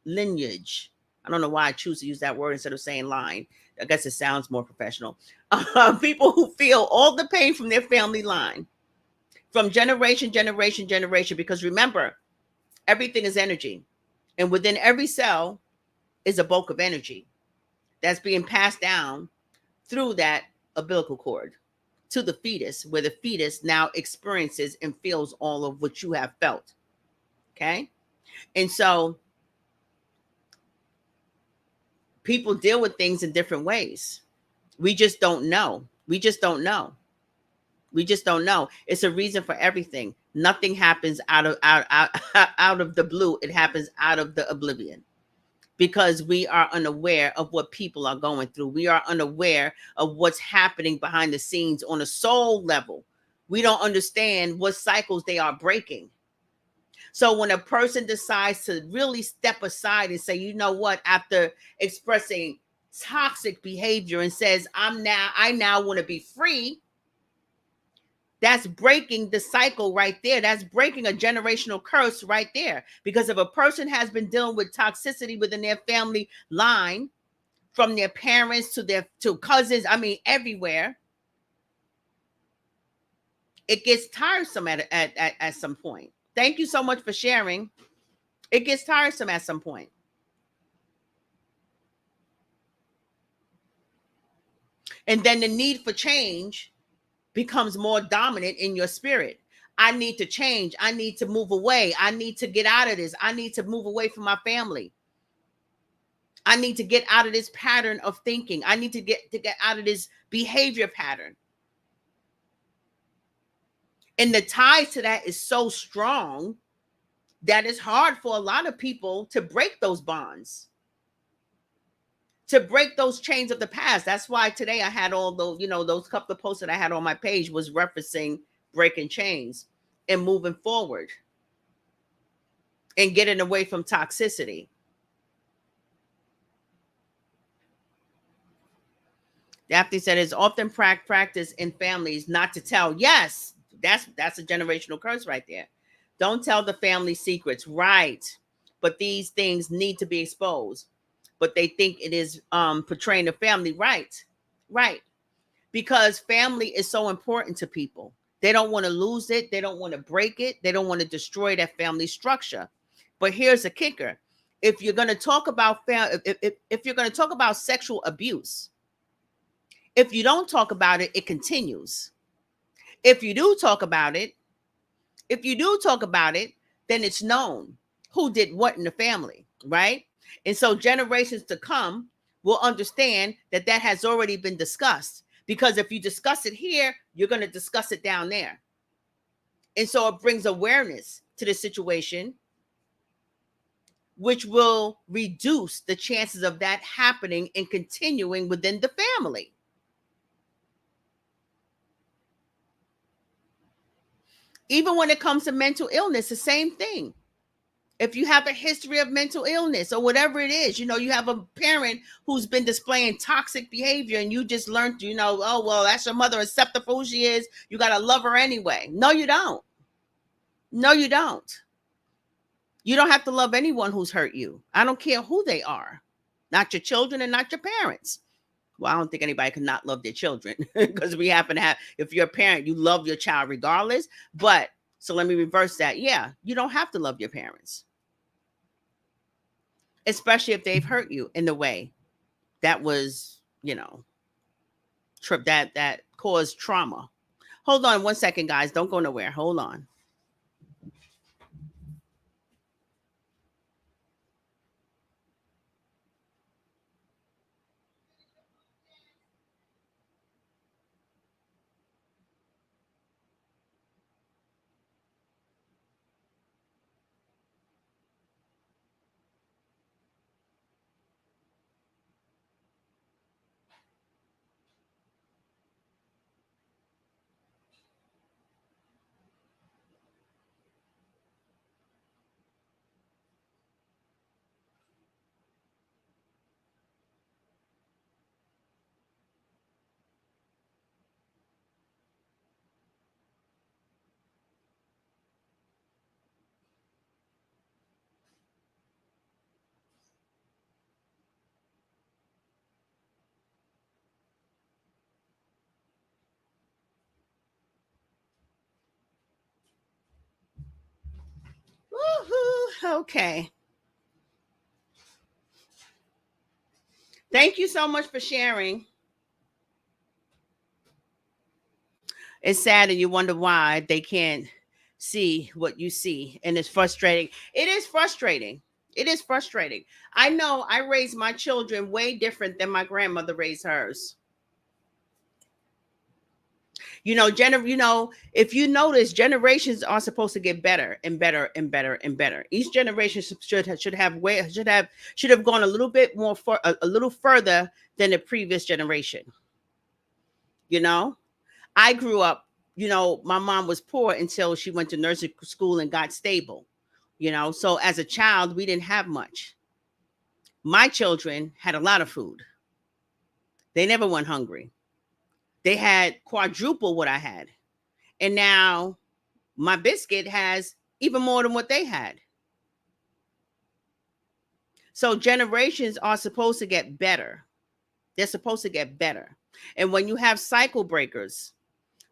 lineage. I don't know why I choose to use that word instead of saying line. I guess it sounds more professional. People who feel all the pain from their family line, from generation, because remember, everything is energy. And within every cell is a bulk of energy that's being passed down through that umbilical cord to the fetus, where the fetus now experiences and feels all of what you have felt. Okay. And so people deal with things in different ways. We just don't know. We just don't know. We just don't know. It's a reason for everything. Nothing happens out of the blue. It happens out of the oblivion, because we are unaware of what people are going through. We are unaware of what's happening behind the scenes on a soul level. We don't understand what cycles they are breaking. So when a person decides to really step aside and say, you know what, after expressing toxic behavior and says, I now want to be free, that's breaking the cycle right there. That's breaking a generational curse right there. Because if a person has been dealing with toxicity within their family line, from their parents to their to cousins, I mean everywhere, it gets tiresome at some point. Thank you so much for sharing. It gets tiresome at some point. And then the need for change becomes more dominant in your spirit. I need to change. I need to move away. I need to get out of this. I need to move away from my family. I need to get out of this pattern of thinking. I need to get out of this behavior pattern. And the ties to that is so strong that it's hard for a lot of people to break those bonds, to break those chains of the past. That's why today I had all those, those couple of posts that I had on my page was referencing breaking chains and moving forward and getting away from toxicity. Daphne said it's often practice in families not to tell. Yes, that's a generational curse right there. Don't tell the family secrets, right? But these things need to be exposed. But they think it is portraying the family, right? Right. Because family is so important to people. They don't want to lose it. They don't want to break it. They don't want to destroy that family structure. But here's a kicker: if you're going to talk about if you're going to talk about sexual abuse, if you don't talk about it, it continues. If you do talk about it, then it's known who did what in the family, right? And so generations to come will understand that that has already been discussed. Because if you discuss it here, you're going to discuss it down there. And so it brings awareness to the situation, which will reduce the chances of that happening and continuing within the family. Even when it comes to mental illness, the same thing. If you have a history of mental illness or whatever it is, you have a parent who's been displaying toxic behavior and you just learned, oh, well, that's your mother, accept her for who she is. You got to love her anyway. No, you don't. No, you don't. You don't have to love anyone who's hurt you. I don't care who they are. Not your children and not your parents. Well, I don't think anybody can not love their children because we happen to have, if you're a parent, you love your child regardless. But so let me reverse that. Yeah, you don't have to love your parents, especially if they've hurt you in the way that was, that caused trauma. Hold on one second, guys. Don't go nowhere. Hold on. Woohoo. Okay. Thank you so much for sharing. It's sad and you wonder why they can't see what you see. And it's frustrating. It is frustrating. It is frustrating. I know I raised my children way different than my grandmother raised hers. If you notice, generations are supposed to get better and better and better and better. Each generation should have gone a little bit more a little further than the previous generation. You know, I grew up, my mom was poor until she went to nursing school and got stable. So as a child, we didn't have much. My children had a lot of food. They never went hungry. They had quadruple what I had. And now my biscuit has even more than what they had. So generations are supposed to get better. They're supposed to get better. And when you have cycle breakers,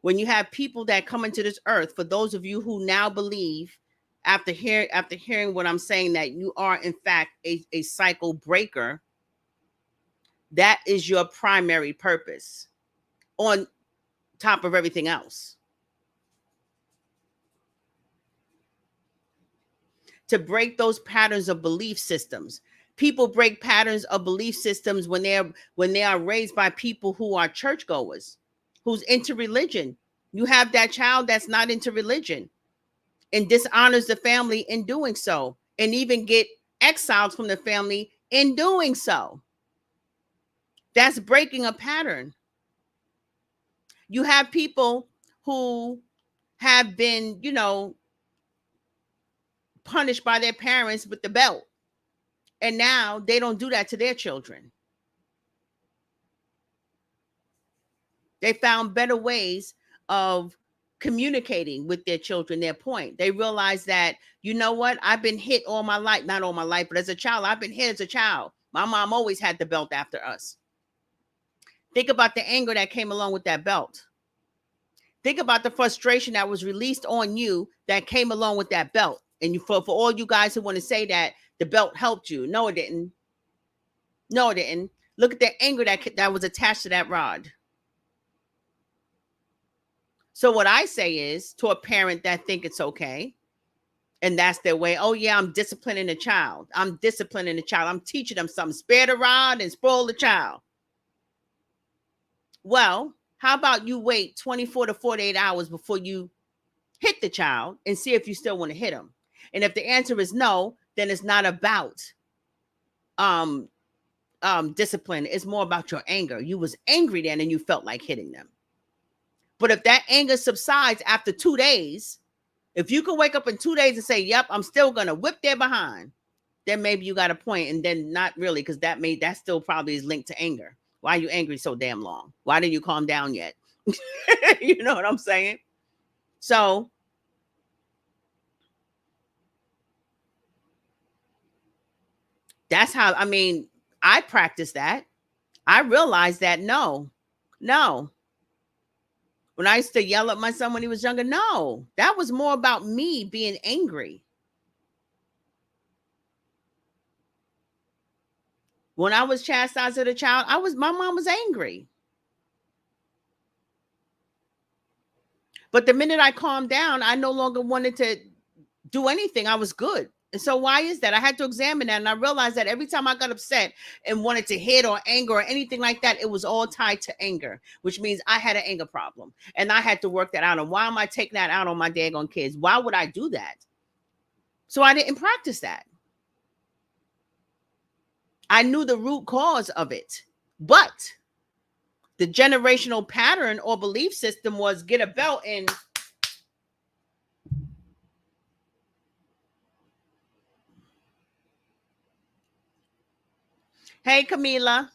when you have people that come into this earth, for those of you who now believe after hearing what I'm saying, that you are in fact a cycle breaker, that is your primary purpose on top of everything else. To break those patterns of belief systems. People break patterns of belief systems when they are raised by people who are churchgoers, who's into religion. You have that child that's not into religion and dishonors the family in doing so, and even get exiled from the family in doing so. That's breaking a pattern. You have people who have been, punished by their parents with the belt, and now they don't do that to their children. They found better ways of communicating with their children, their point. They realize that, you know what, I've been hit all my life, not all my life, but as a child, I've been hit as a child. My mom always had the belt after us. Think about the anger that came along with that belt. Think about the frustration that was released on you that came along with that belt. And for all you guys who want to say that the belt helped you, no, it didn't. No, it didn't. Look at the anger that was attached to that rod. So what I say is, to a parent that think it's okay, and that's their way, oh yeah, I'm disciplining the child. I'm disciplining the child. I'm teaching them something. Spare the rod and spoil the child. Well, how about you wait 24 to 48 hours before you hit the child and see if you still want to hit him? And if the answer is no, then it's not about discipline. It's more about your anger. You was angry then and you felt like hitting them. But if that anger subsides after 2 days, if you can wake up in 2 days and say, yep, I'm still going to whip their behind, then maybe you got a point. And then not really, because that still probably is linked to anger. Why are you angry so damn long? Why didn't you calm down yet? You know what I'm saying? So that's how, I practice that. I realized that no. When I used to yell at my son when he was younger, no, that was more about me being angry. When I was chastised as a child, my mom was angry. But the minute I calmed down, I no longer wanted to do anything. I was good. And so why is that? I had to examine that. And I realized that every time I got upset and wanted to hit or anger or anything like that, it was all tied to anger, which means I had an anger problem. And I had to work that out. And why am I taking that out on my daggone kids? Why would I do that? So I didn't practice that. I knew the root cause of it. But the generational pattern or belief system was get a belt and hey, Camila.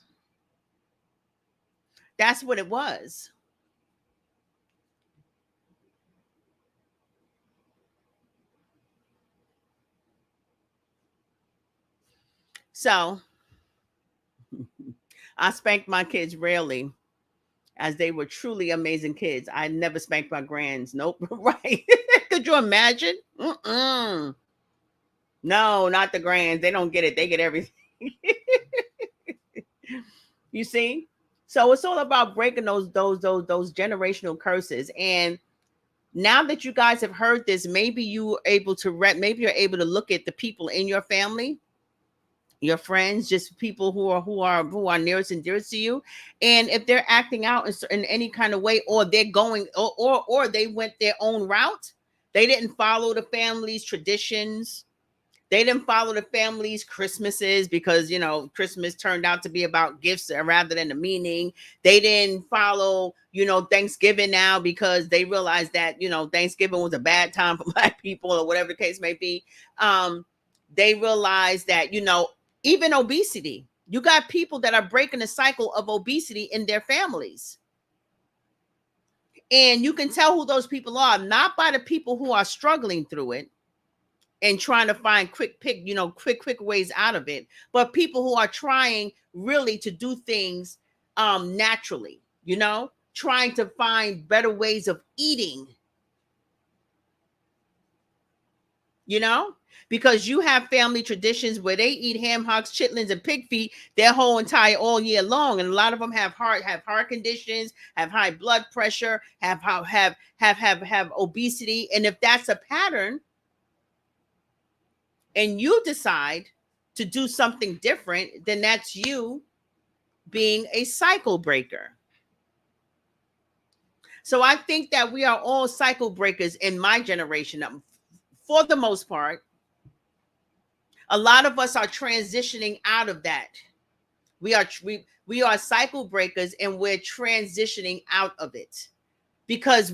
That's what it was. So I spanked my kids rarely, as they were truly amazing kids. I never spanked my grands. Nope. Right. Could you imagine? Mm-mm. No, not the grands. They don't get it. They get everything. You see? So it's all about breaking those generational curses. And now that you guys have heard this, maybe you're able to look at the people in your family, your friends, just people who are nearest and dearest to you, and if they're acting out in any kind of way, or they're going or they went their own route, they didn't follow the family's traditions. They didn't follow the family's Christmases because, Christmas turned out to be about gifts rather than the meaning. They didn't follow, Thanksgiving now because they realized that, Thanksgiving was a bad time for Black people or whatever the case may be. They realized that, even obesity. You got people that are breaking the cycle of obesity in their families. And you can tell who those people are, not by the people who are struggling through it and trying to find quick ways out of it, but people who are trying really to do things naturally, trying to find better ways of eating, because you have family traditions where they eat ham hocks, chitlins, and pig feet their whole entire all year long, and a lot of them have heart conditions, have high blood pressure, have obesity. And if that's a pattern, and you decide to do something different, then that's you being a cycle breaker. So I think that we are all cycle breakers in my generation, for the most part. A lot of us are transitioning out of that. We are cycle breakers, and we're transitioning out of it because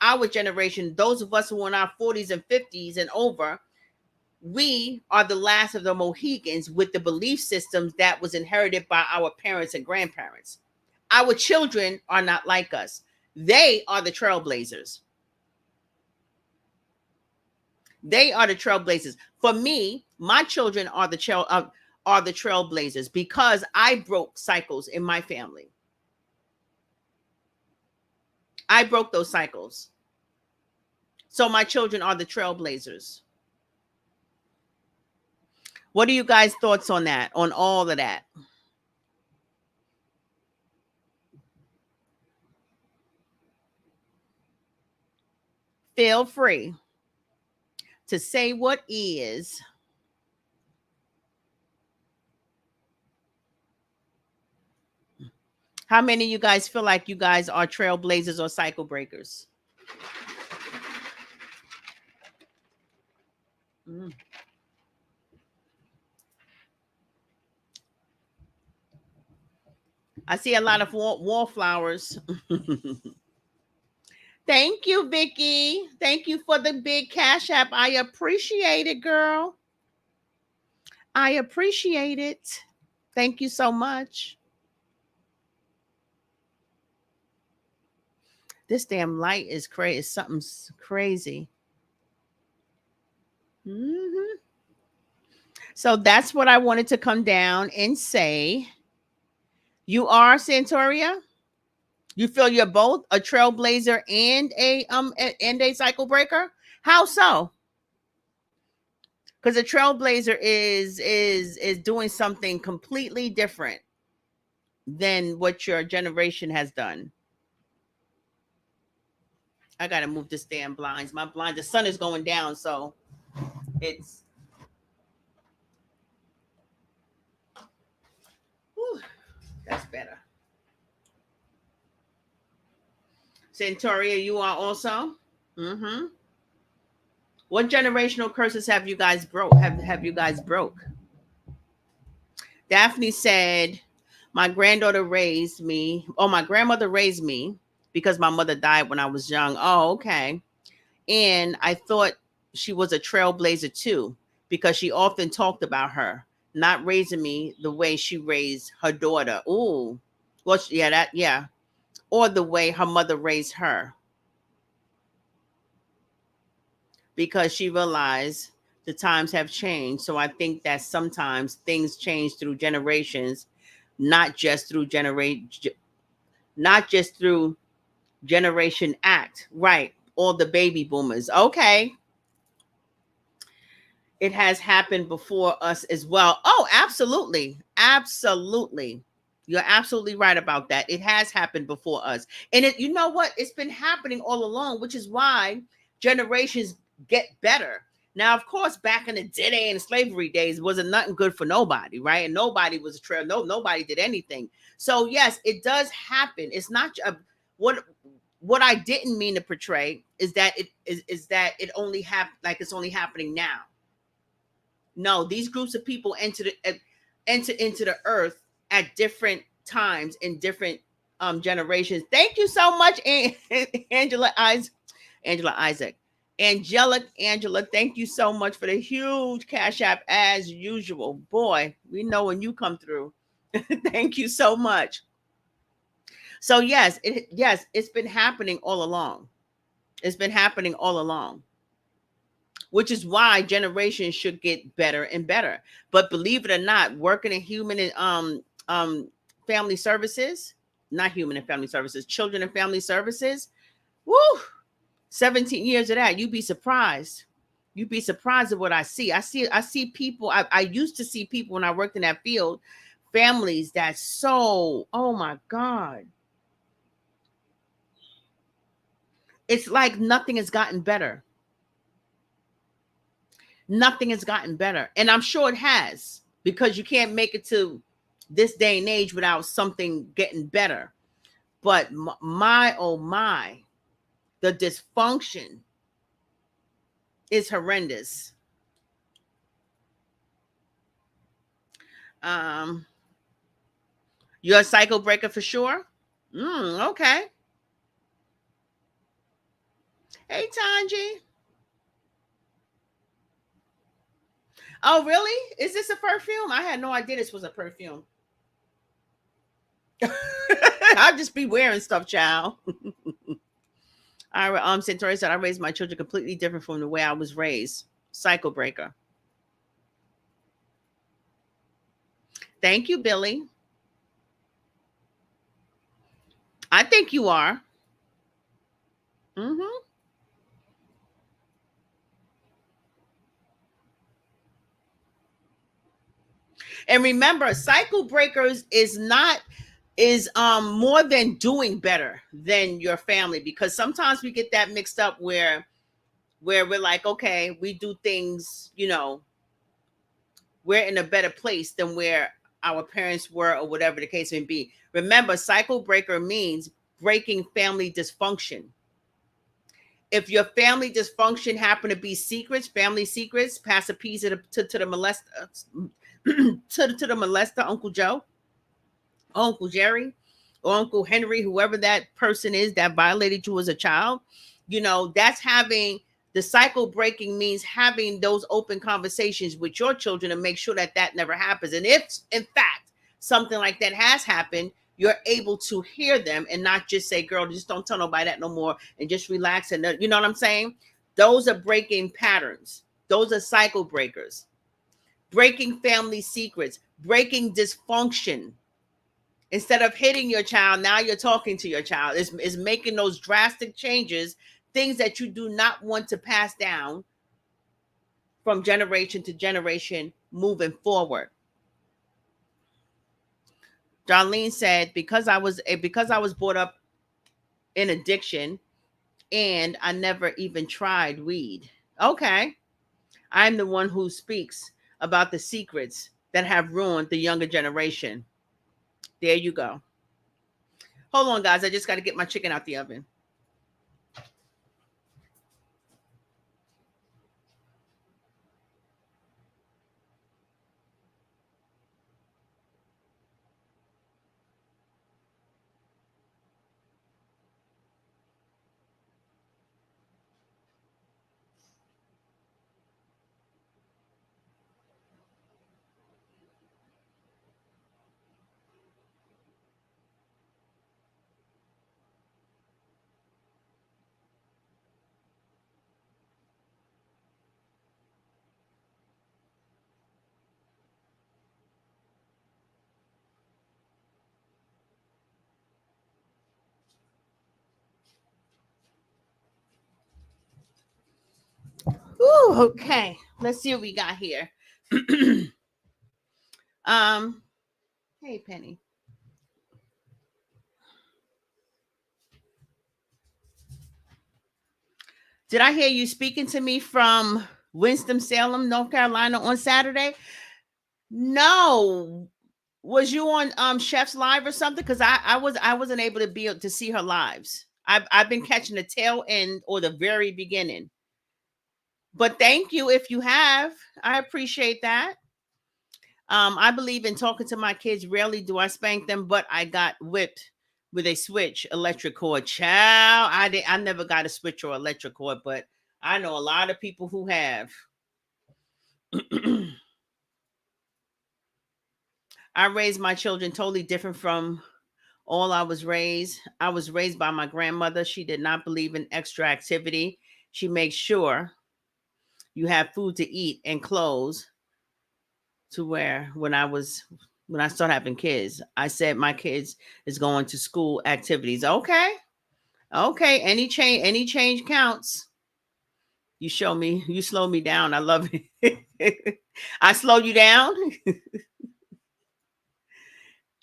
our generation, those of us who are in our 40s and 50s and over, we are the last of the Mohegans with the belief systems that was inherited by our parents and grandparents. Our children are not like us. They are the trailblazers. They are the trailblazers. For me, my children are the trailblazers because I broke cycles in my family. I broke those cycles. So my children are the trailblazers. What are you guys' thoughts on that, on all of that? Feel free to say what is. How many of you guys feel like you guys are trailblazers or cycle breakers? Mm. I see a lot of wallflowers. Thank you, Vicky. Thank you for the big Cash App. I appreciate it, girl. I appreciate it. Thank you so much. This damn light is crazy. Something's crazy. Mm-hmm. So that's what I wanted to come down and say. You are Santoria. You feel you're both a trailblazer and a cycle breaker. How so? Because a trailblazer is doing something completely different than what your generation has done. I gotta move this damn blinds. My blind, the sun is going down, so it's. Whew, that's better. Centauria, you are also. Mm-hmm. What generational curses have you guys broke? Have you guys broke? Daphne said, "My granddaughter raised me. Oh, my grandmother raised me because my mother died when I was young. Oh, okay. And I thought she was a trailblazer too, because she often talked about her not raising me the way she raised her daughter. Ooh, well, yeah, or the way her mother raised her, because she realized the times have changed. So I think that sometimes things change through generations, not just through Generation Act, right? All the baby boomers. Okay, it has happened before us as well. Oh, absolutely. Absolutely. You're absolutely right about that. It has happened before us. And you know what? It's been happening all along, which is why generations get better. Now, of course, back in the day and slavery days, wasn't nothing good for nobody, right? And nobody was a trail. Nobody did anything. So yes, it does happen. It's not what I didn't mean to portray is that it only it's only happening now. No, these groups of people enter into the earth at different times in different generations. Thank you so much, Angela Isaac. Angela, thank you so much for the huge cash app as usual. Boy, we know when you come through. Thank you so much. So yes, it's been happening all along. It's been happening all along, which is why generations should get better and better. But believe it or not, working in human and family services, not human and family services, children and family services, woo, 17 years of that, you'd be surprised. You'd be surprised at what I see people. I used to see people when I worked in that field, families that so, oh my God. It's like nothing has gotten better. Nothing has gotten better. And I'm sure it has, because you can't make it to this day and age without something getting better. But my, oh my, the dysfunction is horrendous. Um, you're a cycle breaker for sure. Okay. Hey, Tanji. Oh, really? Is this a perfume? I had no idea this was a perfume. I'll just be wearing stuff, child. Centauri said, I raised my children completely different from the way I was raised. Cycle breaker. Thank you, Billy. I think you are. Mm-hmm. And remember, cycle breakers is more than doing better than your family, because sometimes we get that mixed up where we're like, okay, we do things, we're in a better place than where our parents were, or whatever the case may be. Remember, cycle breaker means breaking family dysfunction. If your family dysfunction happen to be secrets, family secrets, pass a piece to the molester, to the molester, Uncle Joe, Uncle Jerry, or Uncle Henry, whoever that person is that violated you as a child, that's having the cycle breaking, means having those open conversations with your children to make sure that that never happens. And if, in fact, something like that has happened, you're able to hear them and not just say, girl, just don't tell nobody that no more, and just relax. And you know what I'm saying? Those are breaking patterns. Those are cycle breakers. Breaking family secrets, breaking dysfunction. Instead of hitting your child, now you're talking to your child. Is making those drastic changes, things that you do not want to pass down from generation to generation moving forward. Darlene said, because I was brought up in addiction and I never even tried weed. Okay. I'm the one who speaks about the secrets that have ruined the younger generation. There you go. Hold on, guys. I just got to get my chicken out the oven. Ooh, okay. Let's see what we got here. um, hey Penny. Did I hear you speaking to me from Winston-Salem, North Carolina on Saturday? No. Was you on Chef's Live or something? Because I wasn't able to be to see her lives. I've been catching the tail end or the very beginning. But thank you if you have. I appreciate that. I believe in talking to my kids. Rarely do I spank them, but I got whipped with a switch electric cord. Child, I never got a switch or electric cord, but I know a lot of people who have. I raised my children totally different from all I was raised. I was raised by my grandmother. She did not believe in extra activity. She makes sure you have food to eat and clothes to wear. When I started having kids, I said my kids is going to school activities. Okay. Okay. Any change counts. You slow me down. I love it. I slow you down.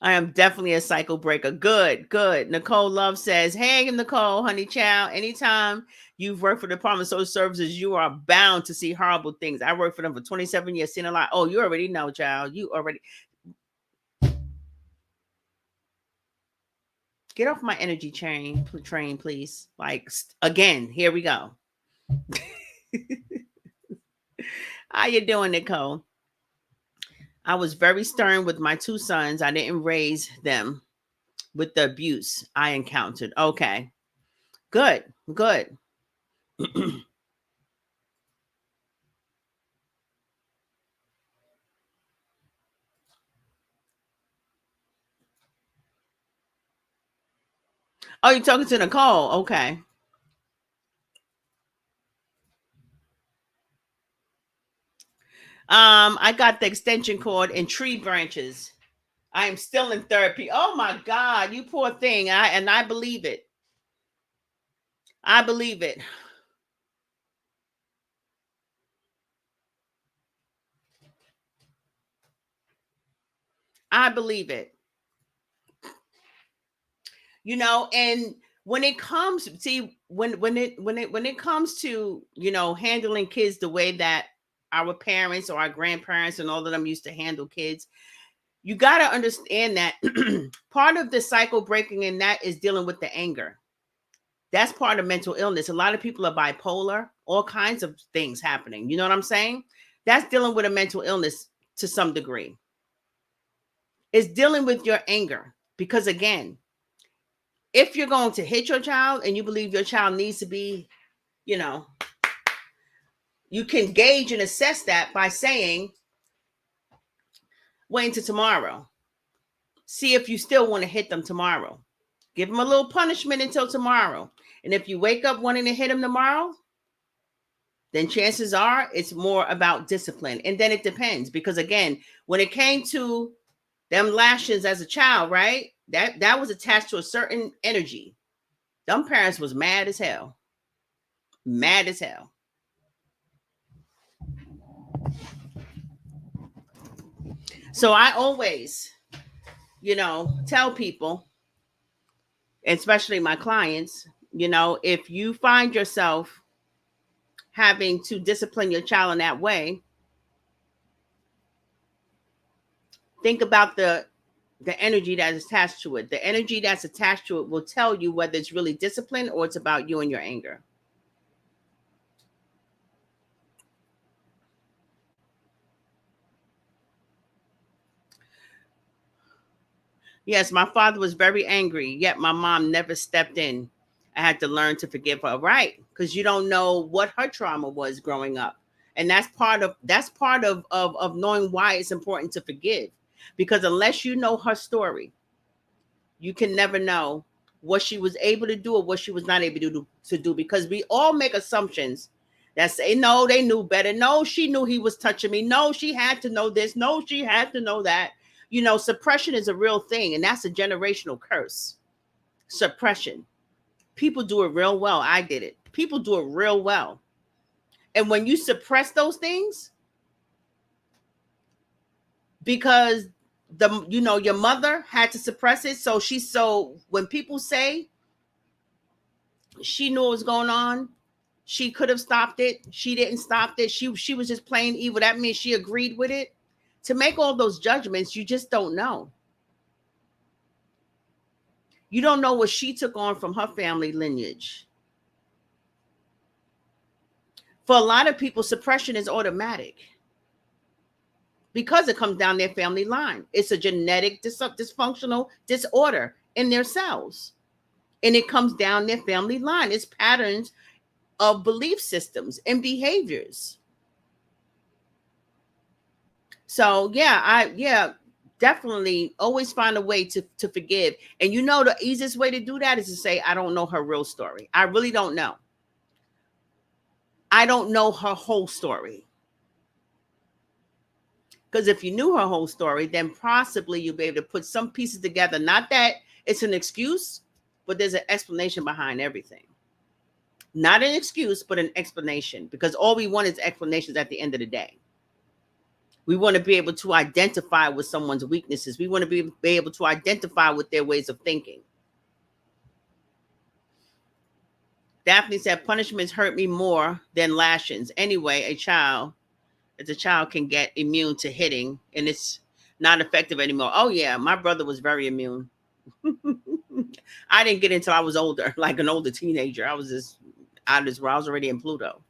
I am definitely a cycle breaker. Good, good. Nicole Love says, hey, Nicole, honey child, anytime you've worked for the Department of Social Services, you are bound to see horrible things. I worked for them for 27 years, seen a lot. Oh, you already know, child. You already get off my energy train, please. Like, again, here we go. How you doing, Nicole? I was very stern with my two sons. I didn't raise them with the abuse I encountered. Okay, good, good. Oh, you're talking to Nicole. Okay. I got the extension cord and tree branches. I am still in therapy. Oh my God, you poor thing. I believe it. I believe it. I believe it. And when it comes, see, when it comes to, handling kids the way that our parents or our grandparents and all of them used to handle kids, you got to understand that part of the cycle breaking in that is dealing with the anger. That's part of mental illness. A lot of people are bipolar, all kinds of things happening. You know what I'm saying? That's dealing with a mental illness to some degree. It's dealing with your anger. Because again, if you're going to hit your child and you believe your child needs to be, you know, you can gauge and assess that by saying, wait until tomorrow. See if you still want to hit them tomorrow. Give them a little punishment until tomorrow. And if you wake up wanting to hit them tomorrow, then chances are it's more about discipline. And then it depends. Because again, when it came to them lashes as a child, right? That was attached to a certain energy. Them parents was mad as hell. Mad as hell. So I always, tell people, especially my clients, if you find yourself having to discipline your child in that way, think about the energy that is attached to it. The energy that's attached to it will tell you whether it's really discipline or it's about you and your anger. Yes, my father was very angry, yet my mom never stepped in. I had to learn to forgive her, right? Because you don't know what her trauma was growing up. And that's part of knowing why it's important to forgive. Because unless you know her story, you can never know what she was able to do or what she was not able to do because we all make assumptions that say, no, they knew better. No, she knew he was touching me. No, she had to know this. No, she had to know that. Suppression is a real thing, and that's a generational curse. Suppression. People do it real well. I did it. People do it real well. And when you suppress those things, because your mother had to suppress it, so when people say she knew what was going on, she could have stopped it, she didn't stop it, she was just plain evil, that means she agreed with it. To make all those judgments, you just don't know. You don't know what she took on from her family lineage. For a lot of people, suppression is automatic because it comes down their family line. It's a genetic dysfunctional disorder in their cells, and it comes down their family line. It's patterns of belief systems and behaviors. So yeah, definitely always find a way to forgive. And you know the easiest way to do that is to say, I don't know her real story. I really don't know. I don't know her whole story. Because if you knew her whole story, then possibly you'll be able to put some pieces together. Not that it's an excuse, but there's an explanation behind everything. Not an excuse, but an explanation. Because all we want is explanations at the end of the day. We want to be able to identify with someone's weaknesses. We want to be able to identify with their ways of thinking. Daphne said, punishments hurt me more than lashings. Anyway, as a child can get immune to hitting and it's not effective anymore. Oh yeah, my brother was very immune. I didn't get until I was older, like an older teenager. I was already in Pluto.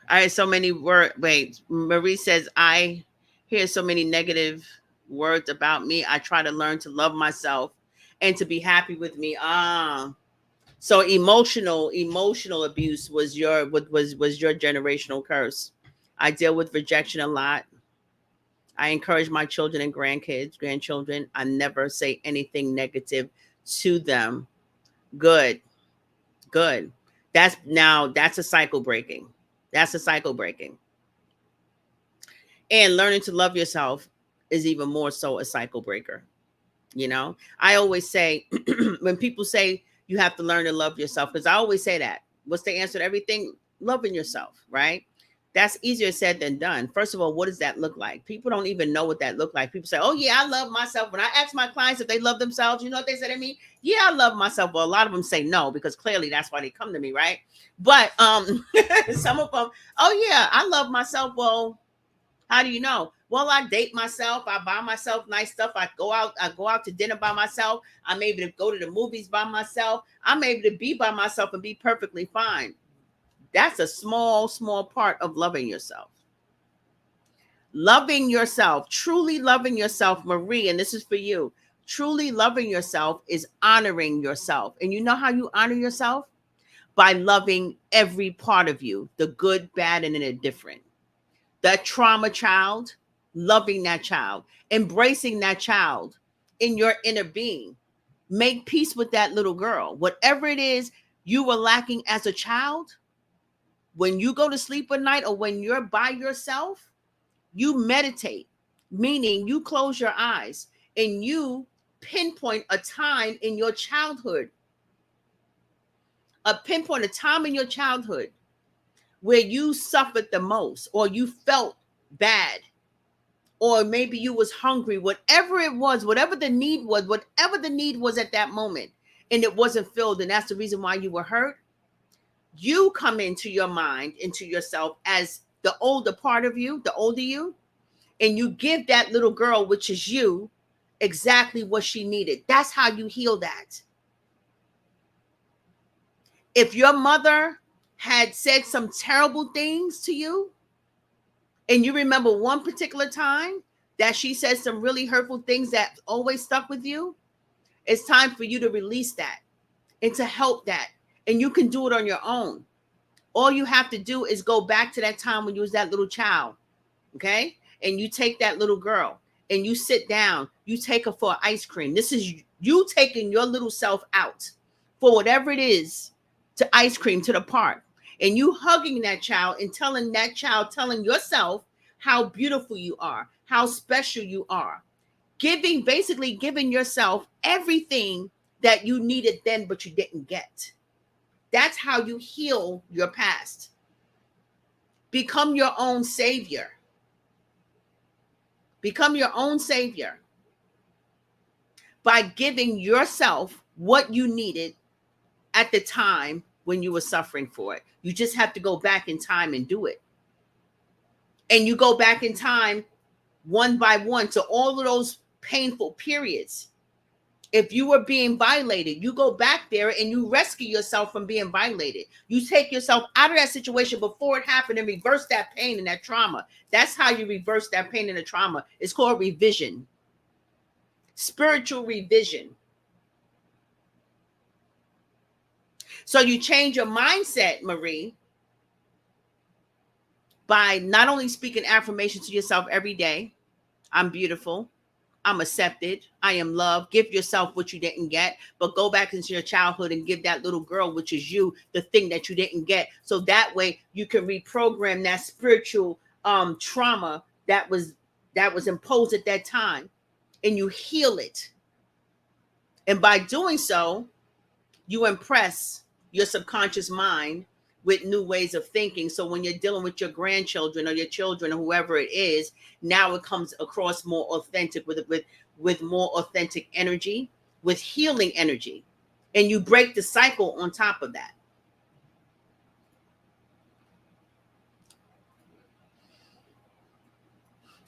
I had so many words. Wait, Marie says, I hear so many negative words about me. I try to learn to love myself and to be happy with me. So emotional abuse was your generational curse. I deal with rejection a lot. I encourage my children and grandchildren. I never say anything negative to them. Good, good. That's a cycle breaking. That's a cycle breaking. And learning to love yourself is even more so a cycle breaker. You know, I always say when people say you have to learn to love yourself, because I always say that. What's the answer to everything? Loving yourself, right? That's easier said than done. First of all, what does that look like? People don't even know what that look like. People say, oh yeah, I love myself. When I ask my clients if they love themselves, you know what they say to me? Yeah, I love myself. Well, a lot of them say no, because clearly that's why they come to me, right? But some of them, oh yeah, I love myself. Well, how do you know? Well, I date myself. I buy myself nice stuff. I go out to dinner by myself. I'm able to go to the movies by myself. I'm able to be by myself and be perfectly fine. That's a small part of loving yourself. Loving yourself, truly loving yourself, Marie, and this is for you. Truly loving yourself is honoring yourself. And you know how you honor yourself? By loving every part of you, the good, bad, and indifferent. That trauma child, loving that child, embracing that child in your inner being. Make peace with that little girl. Whatever it is you were lacking as a child, when you go to sleep at night or when you're by yourself, you meditate, meaning you close your eyes and you pinpoint a time in your childhood, a time in your childhood where you suffered the most or you felt bad or maybe you was hungry, whatever it was, whatever the need was at that moment and it wasn't filled and that's the reason why you were hurt. You come into your mind, into yourself as the older part of you, the older you, and you give that little girl, which is you, exactly what she needed. That's how you heal that. If your mother had said some terrible things to you, and you remember one particular time that she said some really hurtful things that always stuck with you, it's time for you to release that and to help that. And you can do it on your own. All you have to do is go back to that time when you was that little child, okay? And you take that little girl and you sit down, you take her for ice cream. This is you taking your little self out for whatever it is to ice cream, to the park. And you hugging that child and telling yourself how beautiful you are, how special you are. Basically giving yourself everything that you needed then, but you didn't get. That's how you heal your past. Become your own savior. Become your own savior by giving yourself what you needed at the time when you were suffering for it. You just have to go back in time and do it. And you go back in time one by one to all of those painful periods. If you were being violated, you go back there and you rescue yourself from being violated. You take yourself out of that situation before it happened and reverse that pain and that trauma. That's how you reverse that pain and the trauma. It's called revision. Spiritual revision. So you change your mindset, Marie, by not only speaking affirmations to yourself every day. I'm beautiful. I'm accepted. I am loved. Give yourself what you didn't get, but go back into your childhood and give that little girl, which is you, the thing that you didn't get. So that way you can reprogram that spiritual trauma that was imposed at that time, and you heal it. And by doing so, you impress your subconscious mind with new ways of thinking. So when you're dealing with your grandchildren or your children or whoever it is, now it comes across more authentic with more authentic energy, with healing energy. And you break the cycle on top of that.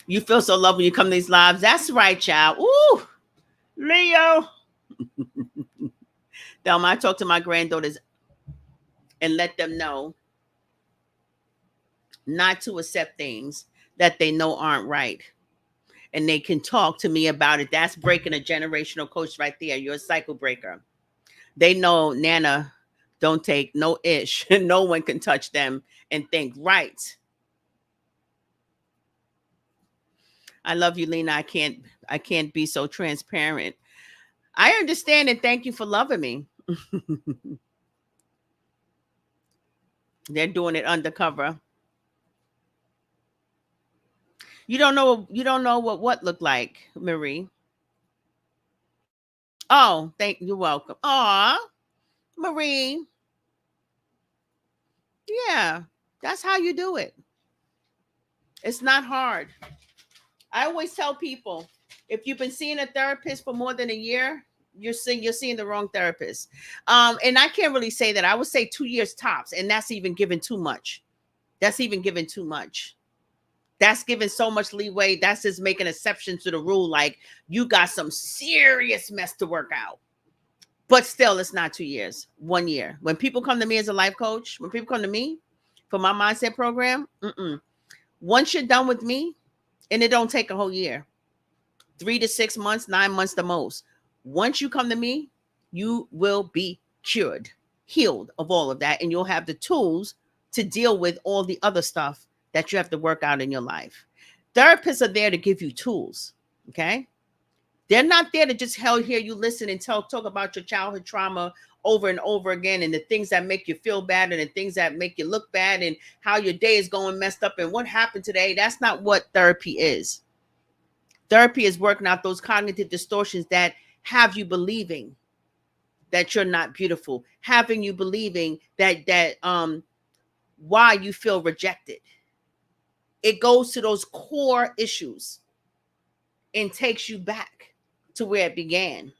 You feel so loved when you come to these lives. That's right, child. Ooh, Leo. Thelma, I talk to my granddaughters and let them know not to accept things that they know aren't right. And they can talk to me about it. That's breaking a generational coach right there. You're a cycle breaker. They know Nana don't take no ish. No one can touch them and think right. I love you, Lena. I can't be so transparent. I understand and thank you for loving me. They're doing it undercover. You don't know what looked like, Marie. Oh, thank you're welcome. Aw, Marie. Yeah, that's how you do it. It's not hard. I always tell people, if you've been seeing a therapist for more than a year, you're seeing the wrong therapist. And I can't really say that. I would say 2 years tops, and that's even giving too much. That's even giving too much. That's giving so much leeway. That's just making exceptions to the rule. Like you got some serious mess to work out. But still, it's not 2 years, 1 year. When people come to me as a life coach, when people come to me for my mindset program, once you're done with me, and it don't take a whole year, 3 to 6 months, 9 months the most. Once you come to me, you will be cured, healed of all of that, and you'll have the tools to deal with all the other stuff that you have to work out in your life. Therapists are there to give you tools, okay? They're not there to just hear you listen and talk about your childhood trauma over and over again, and the things that make you feel bad and the things that make you look bad and how your day is going messed up and what happened today. That's not what therapy is. Therapy is working out those cognitive distortions that have you believing that you're not beautiful, having you believing that why you feel rejected. It goes to those core issues and takes you back to where it began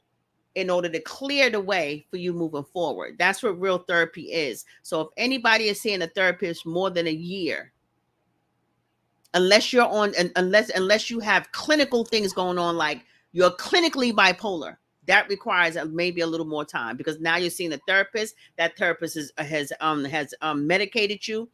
in order to clear the way for you moving forward. That's what real therapy is. So if anybody is seeing a therapist more than a year, unless you're on unless you have clinical things going on, like you're clinically bipolar, that requires maybe a little more time, because now you're seeing a therapist. That therapist has medicated you,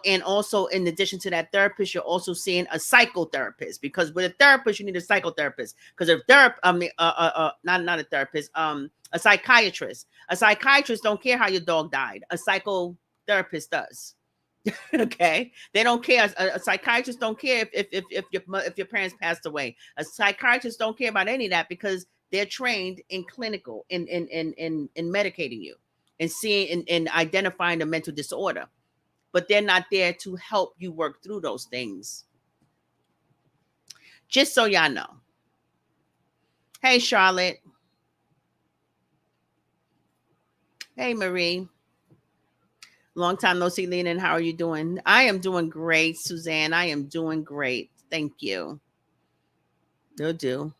and also in addition to that therapist, you're also seeing a psychotherapist, because with a therapist you need a psychotherapist, because if not a therapist, a psychiatrist don't care how your dog died. A psychotherapist does. Okay, they don't care. A psychiatrist don't care if your parents passed away. A psychiatrist don't care about any of that, because they're trained in clinical in medicating you and seeing and identifying the mental disorder, but they're not there to help you work through those things. Just so y'all know. Hey, Charlotte. Hey, Marie. Long time no see, Lena. And how are you doing? I am doing great, Suzanne. I am doing great. Thank you. They'll do.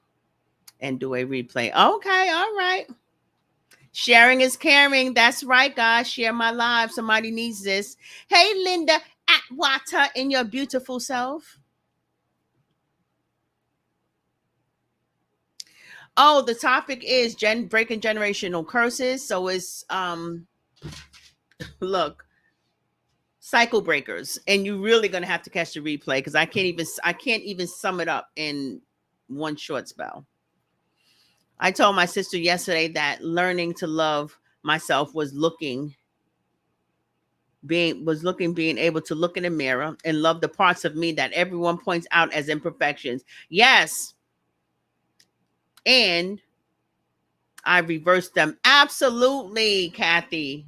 And do a replay. Okay, all right. Sharing is caring. That's right, guys. Share my live. Somebody needs this. Hey, Linda Atwater, in your beautiful self. Oh, the topic is breaking generational curses. So it's look, cycle breakers, and you're really gonna have to catch the replay, because I can't even sum it up in one short spell. I told my sister yesterday that learning to love myself was being able to look in the mirror and love the parts of me that everyone points out as imperfections. Yes. And I reversed them. Absolutely, Kathy.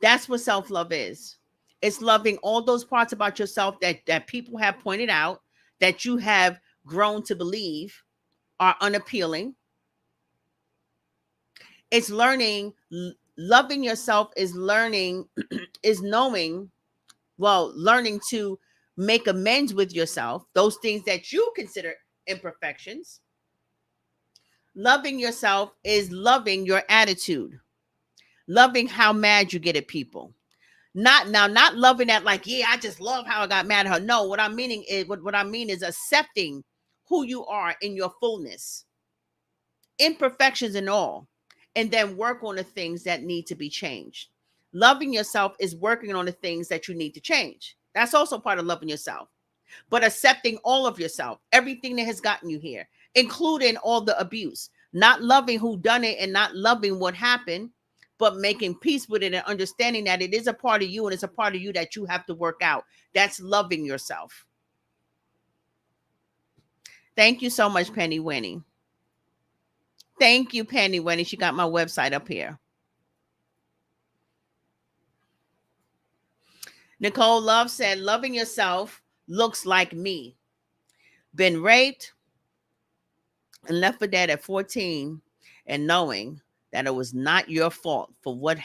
That's what self-love is. It's loving all those parts about yourself that people have pointed out, that you have grown to believe are unappealing. It's learning. Loving yourself is learning, is knowing, well, learning to make amends with yourself, those things that you consider imperfections. Loving yourself is loving your attitude, loving how mad you get at people. Not loving that like, yeah, I just love how I got mad at her. No, what I mean is accepting who you are in your fullness, imperfections and all, and then work on the things that need to be changed. Loving yourself is working on the things that you need to change. That's also part of loving yourself. But accepting all of yourself, everything that has gotten you here, including all the abuse, not loving who done it and not loving what happened, but making peace with it and understanding that it is a part of you and it's a part of you that you have to work out. That's loving yourself. Thank you so much, Penny Winnie. Thank you, Penny Winnie. She got my website up here. Nicole Love said, loving yourself looks like me. Been raped and left for dead at 14, and knowing that it was not your fault for what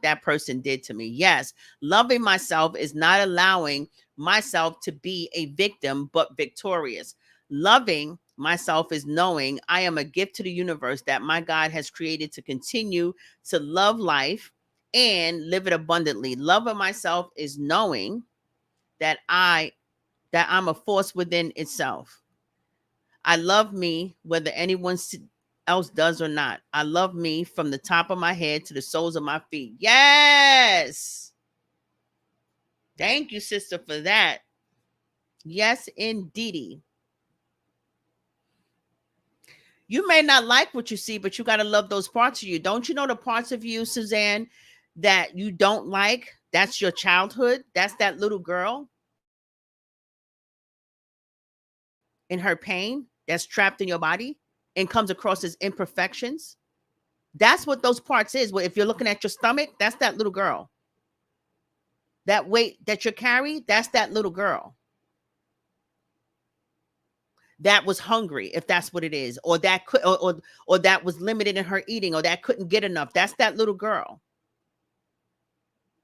that person did to me. Yes, loving myself is not allowing myself to be a victim, but victorious. Loving myself is knowing I am a gift to the universe that my God has created to continue to love life and live it abundantly. Loving myself is knowing that I'm a force within itself. I love me whether anyone else does or not. I love me from the top of my head to the soles of my feet. Yes. Thank you, sister, for that. Yes, indeedy. You may not like what you see, but you got to love those parts of you. Don't you know the parts of you, Suzanne, that you don't like? That's your childhood. That's that little girl in her pain that's trapped in your body and comes across as imperfections. That's what those parts is. Well, if you're looking at your stomach, that's that little girl. That weight that you carry, that's that little girl that was hungry, if that's what it is, or that could, or that was limited in her eating, or that couldn't get enough. That's that little girl.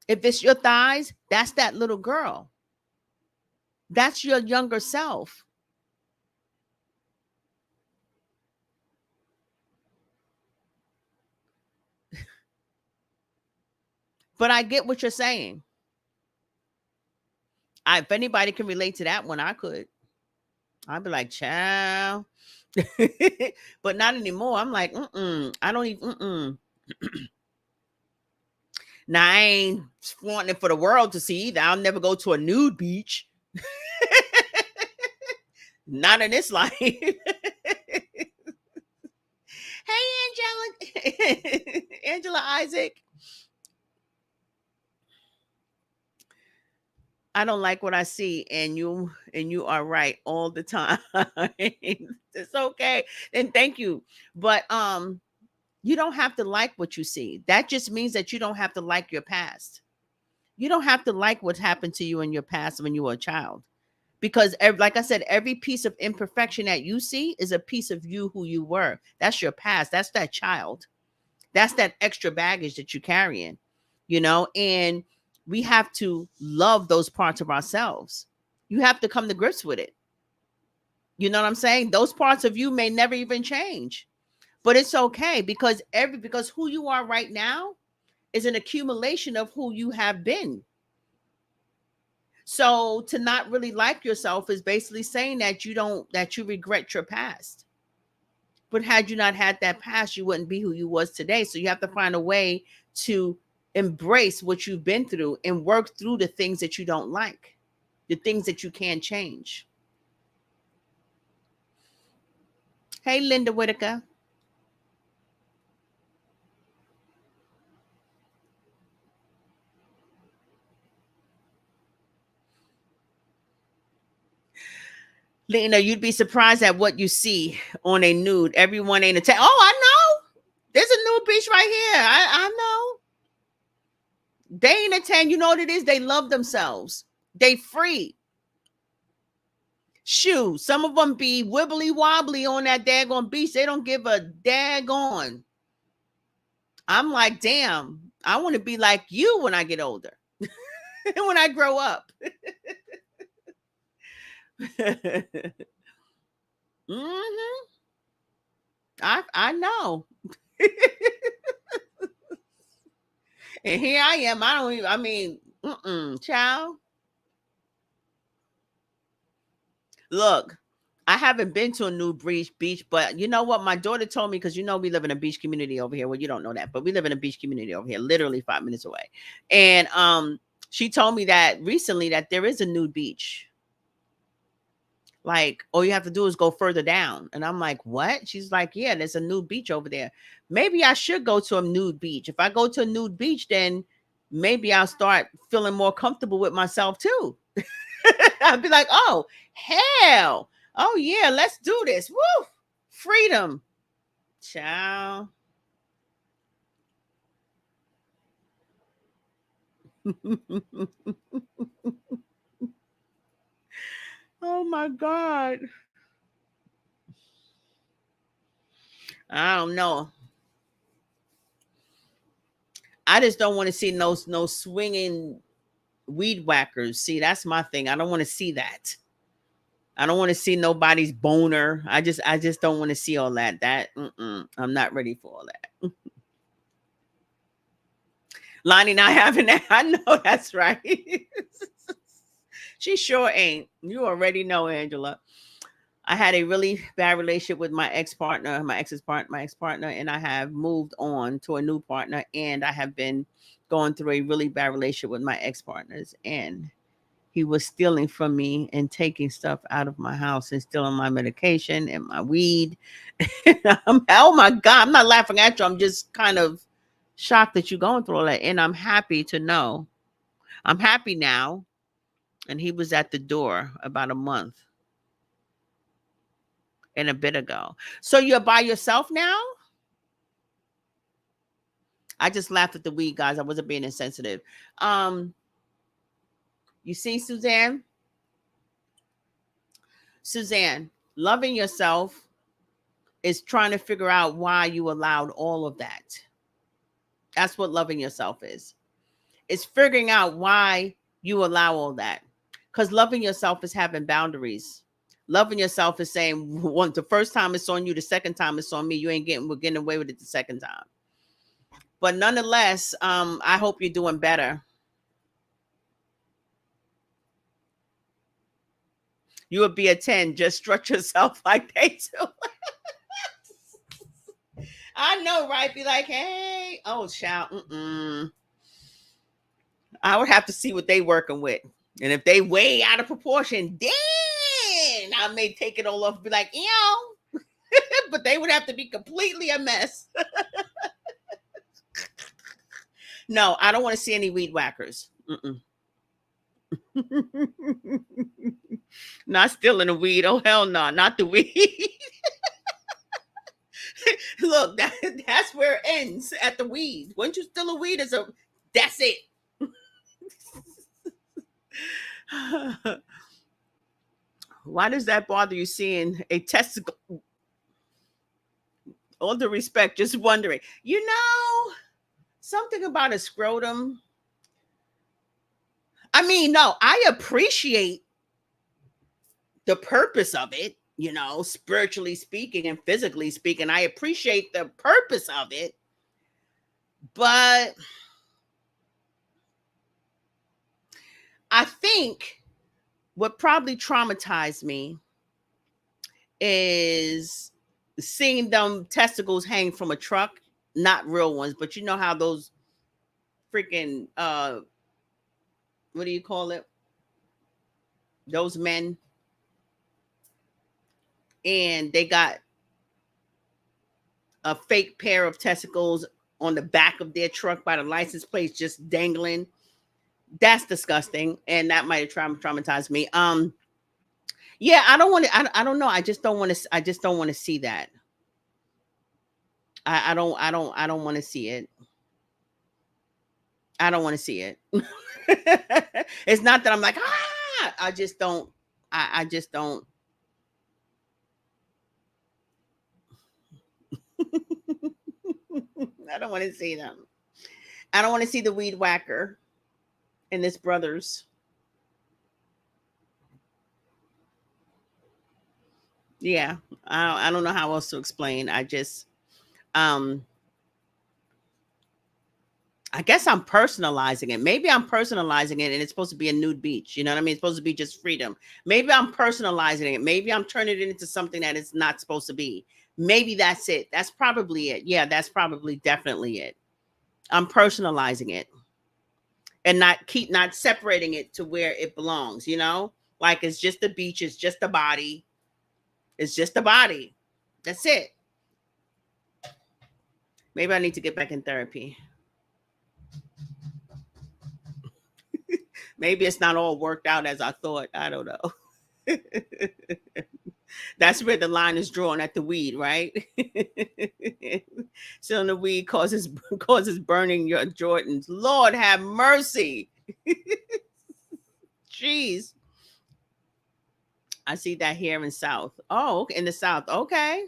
If it's your thighs, that's that little girl. That's your younger self. But I get what you're saying. If anybody can relate to that one, I could. I'd be like, child. But not anymore. I'm like, I don't even. Now I ain't wanting it for the world to see either. I'll never go to a nude beach. Not in this life. Hey, Angela. Angela Isaac. I don't like what I see, and you are right all the time. It's okay. And thank you. But you don't have to like what you see. That just means that you don't have to like your past. You don't have to like what happened to you in your past when you were a child. Because like I said, every piece of imperfection that you see is a piece of you who you were. That's your past. That's that child. That's that extra baggage that you're carrying, and we have to love those parts of ourselves. You have to come to grips with it. You know what I'm saying? Those parts of you may never even change, but it's okay, because who you are right now is an accumulation of who you have been. So to not really like yourself is basically saying that you regret your past. But had you not had that past, you wouldn't be who you was today. So you have to find a way to embrace what you've been through and work through the things that you don't like, the things that you can change. Hey, Linda Whitaker. Lena, you'd be surprised at what you see on a nude. Everyone ain't a 10. Oh, I know. There's a nude beach right here. I know. They ain't a 10. You know what it is? They love themselves. They free. Shoot, some of them be wibbly wobbly on that daggone beach. They don't give a daggone. I'm like, damn, I want to be like you when I get older. When I grow up. Mm-hmm. I know. And here I am. I don't even, I mean, child. Look, I haven't been to a new beach, but you know what? My daughter told me, because you know we live in a beach community over here. Well, you don't know that, but we live in a beach community over here, literally 5 minutes away. And she told me that recently that there is a nude beach. Like, all you have to do is go further down. And I'm like, what? She's like, yeah, there's a nude beach over there. Maybe I should go to a nude beach. If I go to a nude beach, then maybe I'll start feeling more comfortable with myself too. I'd be like, oh, hell. Oh, yeah, let's do this. Woo! Freedom. Ciao. Oh, my God. I don't know. I just don't want to see no swinging weed whackers. See, that's my thing. I don't want to see that. I don't want to see nobody's boner. I just don't want to see all that. I'm not ready for all that. Lonnie not having that. I know that's right. She sure ain't. You already know, Angela. I had a really bad relationship with my ex-partner, my ex-partner, and I have moved on to a new partner, and I have been going through a really bad relationship with my ex-partners, and he was stealing from me and taking stuff out of my house and stealing my medication and my weed. Oh my God, I'm not laughing at you. I'm just kind of shocked that you're going through all that. And I'm happy to know. I'm happy now. And he was at the door about a month and a bit ago. So you're by yourself now? I just laughed at the weed, guys. I wasn't being insensitive. Um, you see, Suzanne? Suzanne, loving yourself is trying to figure out why you allowed all of that. That's what loving yourself is. It's figuring out why you allow all that. Because loving yourself is having boundaries. Loving yourself is saying, once the first time it's on you, the second time it's on me. You ain't we're getting away with it the second time. But nonetheless, I hope you're doing better. You would be a 10. Just strut yourself like they do. I know, right? Be like, hey, oh, child. I would have to see what they working with. And if they way out of proportion, then I may take it all off and be like, ew. But they would have to be completely a mess. No, I don't want to see any weed whackers. Not stealing the weed. Oh, hell no, not the weed. Look, that's where it ends, at the weed. Once you steal a weed, that's it. Why does that bother you, seeing a testicle? All due respect, just wondering. Something about a scrotum. I mean, no, I appreciate the purpose of it, spiritually speaking and physically speaking. I appreciate the purpose of it. But I think what probably traumatized me is seeing them testicles hang from a truck, not real ones, but you know how those freaking what do you call it? Those men, and they got a fake pair of testicles on the back of their truck by the license plates just dangling. That's disgusting, and that might have traumatized me. Yeah, I don't want to. I don't know. I just don't want to. I just don't want to see that. I don't. I don't. I don't want to see it. I don't want to see it. It's not that I'm like ah. I just don't. I just don't. I don't want to see them. I don't want to see the weed whacker and his brothers. Yeah, I don't know how else to explain. Um, I guess I'm personalizing it. Maybe I'm personalizing it and it's supposed to be a nude beach. You know what I mean? It's supposed to be just freedom. Maybe I'm personalizing it. Maybe I'm turning it into something that it's not supposed to be. Maybe that's it. That's probably it. Yeah, that's probably definitely it. I'm personalizing it and not separating it to where it belongs, you know? Like it's just the beach, it's just the body. It's just the body. That's it. Maybe I need to get back in therapy. Maybe it's not all worked out as I thought. I don't know. That's where the line is drawn at the weed, right? So the weed causes burning your Jordans. Lord have mercy. Jeez. I see that here in South. Oh, okay, in the South. Okay.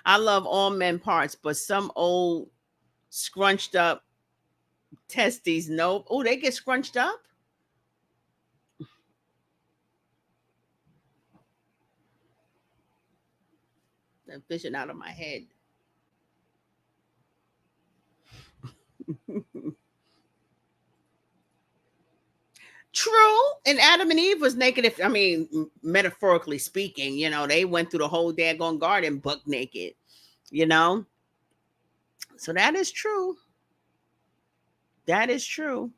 I love all men parts, but some old scrunched up testes. Nope. Oh, they get scrunched up? That vision out of my head. True. And Adam and Eve was naked. If I mean, metaphorically speaking, you know, they went through the whole daggone garden buck naked, you know? So that is true. That is true.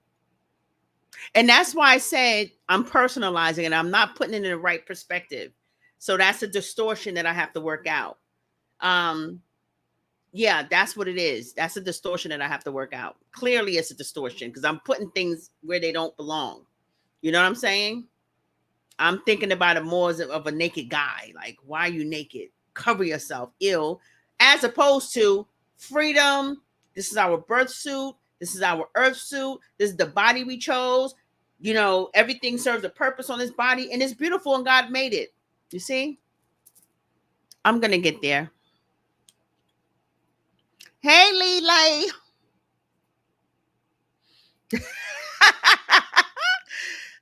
And that's why I said I'm personalizing it. I'm not putting it in the right perspective. So that's a distortion that I have to work out. Um, yeah, that's what it is. That's a distortion that I have to work out. Clearly, it's a distortion because I'm putting things where they don't belong. You know what I'm saying? I'm thinking about it more as of a naked guy. Like, why are you naked? Cover yourself, ill, as opposed to freedom. This is our birth suit. This is our earth suit. This is the body we chose. You know, everything serves a purpose on this body, and it's beautiful, and God made it. You see? I'm gonna get there. Hey, Lele.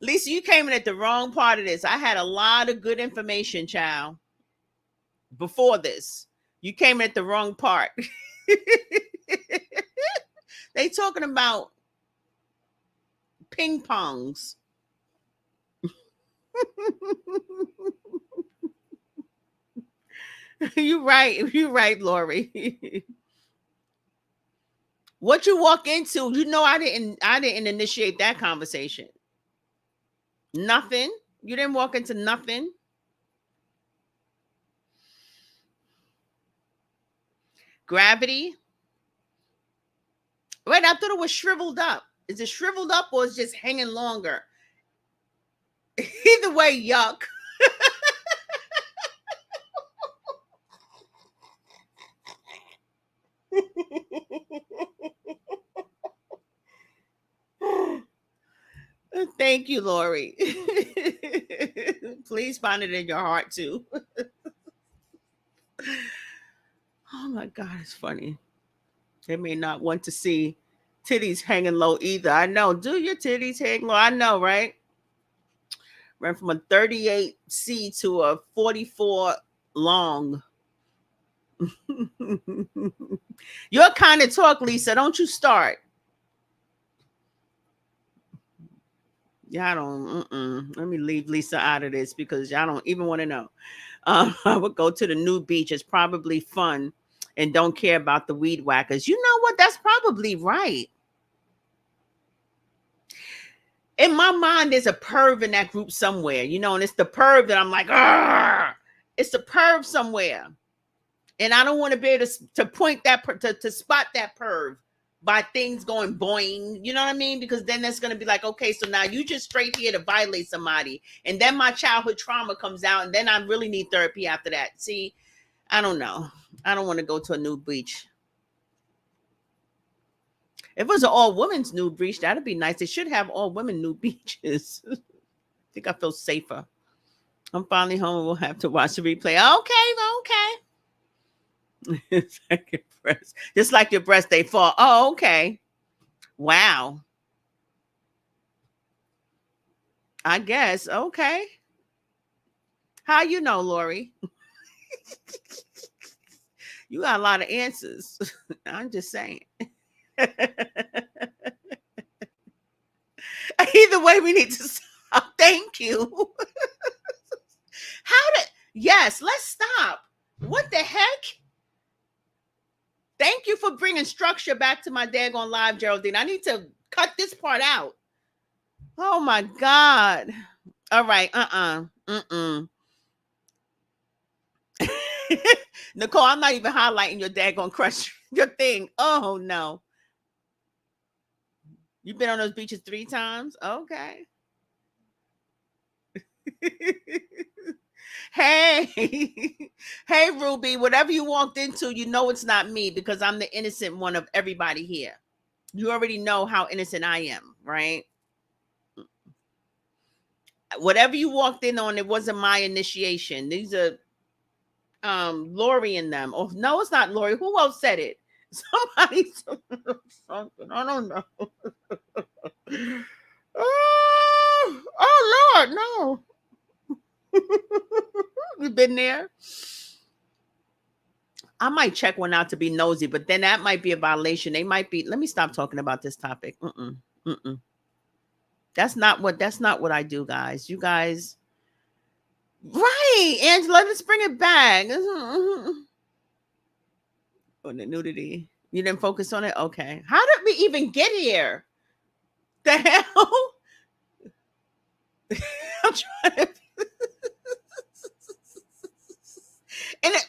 Lisa, you came in at the wrong part of this. I had a lot of good information, child, before this. You came in at the wrong part. They talking about ping pongs. You right. You right, Lori. What you walk into, you know, I didn't initiate that conversation. Nothing. You didn't walk into nothing. Gravity. Right, I thought it was shriveled up. Is it shriveled up or is it just hanging longer? Either way, yuck. Thank you, Lori. Please find it in your heart too. Oh my God, it's funny. They may not want to see titties hanging low either. I know. Do your titties hang low? I know, right? Went from a 38C to a 44 long. Your kind of talk, Lisa. Don't you start. Y'all don't. Let me leave Lisa out of this because y'all don't even want to know. I would go to the new beach. It's probably fun and don't care about the weed whackers. You know what? That's probably right. In my mind, there's a perv in that group somewhere, you know, and it's the perv that I'm like, ah, it's the perv somewhere. And I don't want to be able to point that, to spot that perv. by things going boing. You know what I mean? Because then that's going to be like, okay, so now you just straight here to violate somebody. And then my childhood trauma comes out. And then I really need therapy after that. See, I don't know. I don't want to go to a nude beach. If it was an all women's nude beach, that'd be nice. They should have all women nude beaches. I think I feel safer. I'm finally home and we'll have to watch the replay. Okay. It's like your breast. Just like your breast, they fall. Oh, okay. Wow. I guess. Okay. How you know, Lori? You got a lot of answers. I'm just saying. Either way, we need to stop. Thank you. How did? Yes, let's stop. What the heck? Thank you for bringing structure back to my daggone live, Geraldine. I need to cut this part out. Oh my God. All right. Nicole, I'm not even highlighting your daggone crush, your thing. Oh no. You've been on those beaches 3 times? Okay. Hey, hey, Ruby, whatever you walked into, you know it's not me because I'm the innocent one of everybody here. You already know how innocent I am, right? Whatever you walked in on, it wasn't my initiation. These are Lori and them. Oh no, it's not Lori. Who else said it? Somebody something. I don't know. Oh Lord, no. You've been there. I might check one out to be nosy, but then that might be a violation. They might be. Let me stop talking about this topic. That's not what I do, guys. You guys, right? Angela, let's bring it back. On the nudity, you didn't focus on it. Okay, how did we even get here? The hell? I'm trying to. And it,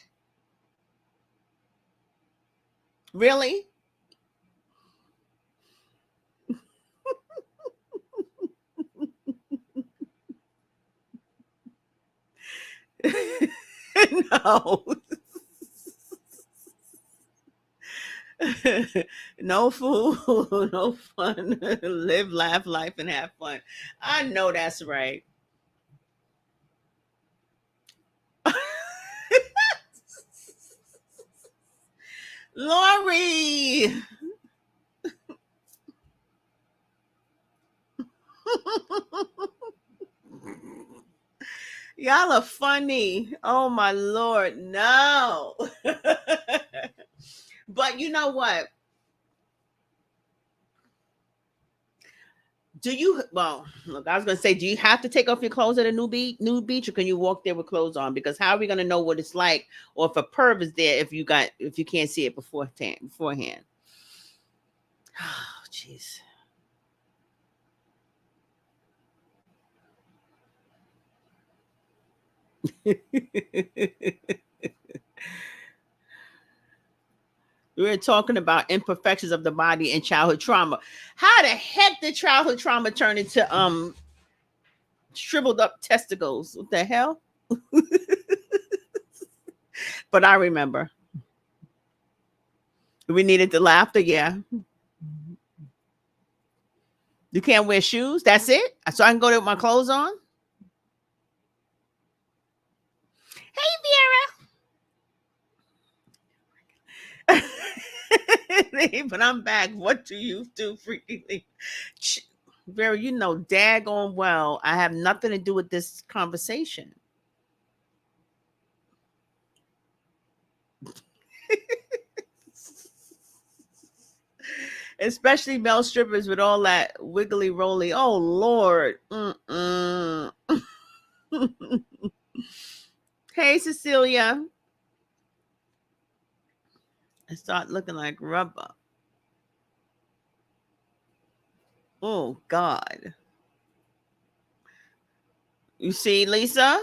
really? No. No food, no fun. Live, laugh, life, and have fun. I know that's right. Lori. Y'all are funny. Oh my Lord. No. But you know what? Well, look, I was gonna say, do you have to take off your clothes at a nude beach, or can you walk there with clothes on? Because how are we gonna know what it's like, or if a perv is there if you can't see it beforehand? Oh, jeez. We were talking about imperfections of the body and childhood trauma. How the heck did childhood trauma turn into shriveled up testicles? What the hell? But I remember. We needed the laughter, yeah. You can't wear shoes. That's it. So I can go there with my clothes on. Hey, Vera. But I'm back. What do you do frequently? Vera, you know daggone well I have nothing to do with this conversation. Especially male strippers with all that wiggly roly. Oh Lord. Hey Cecilia. I start looking like rubber. Oh God. You see, Lisa?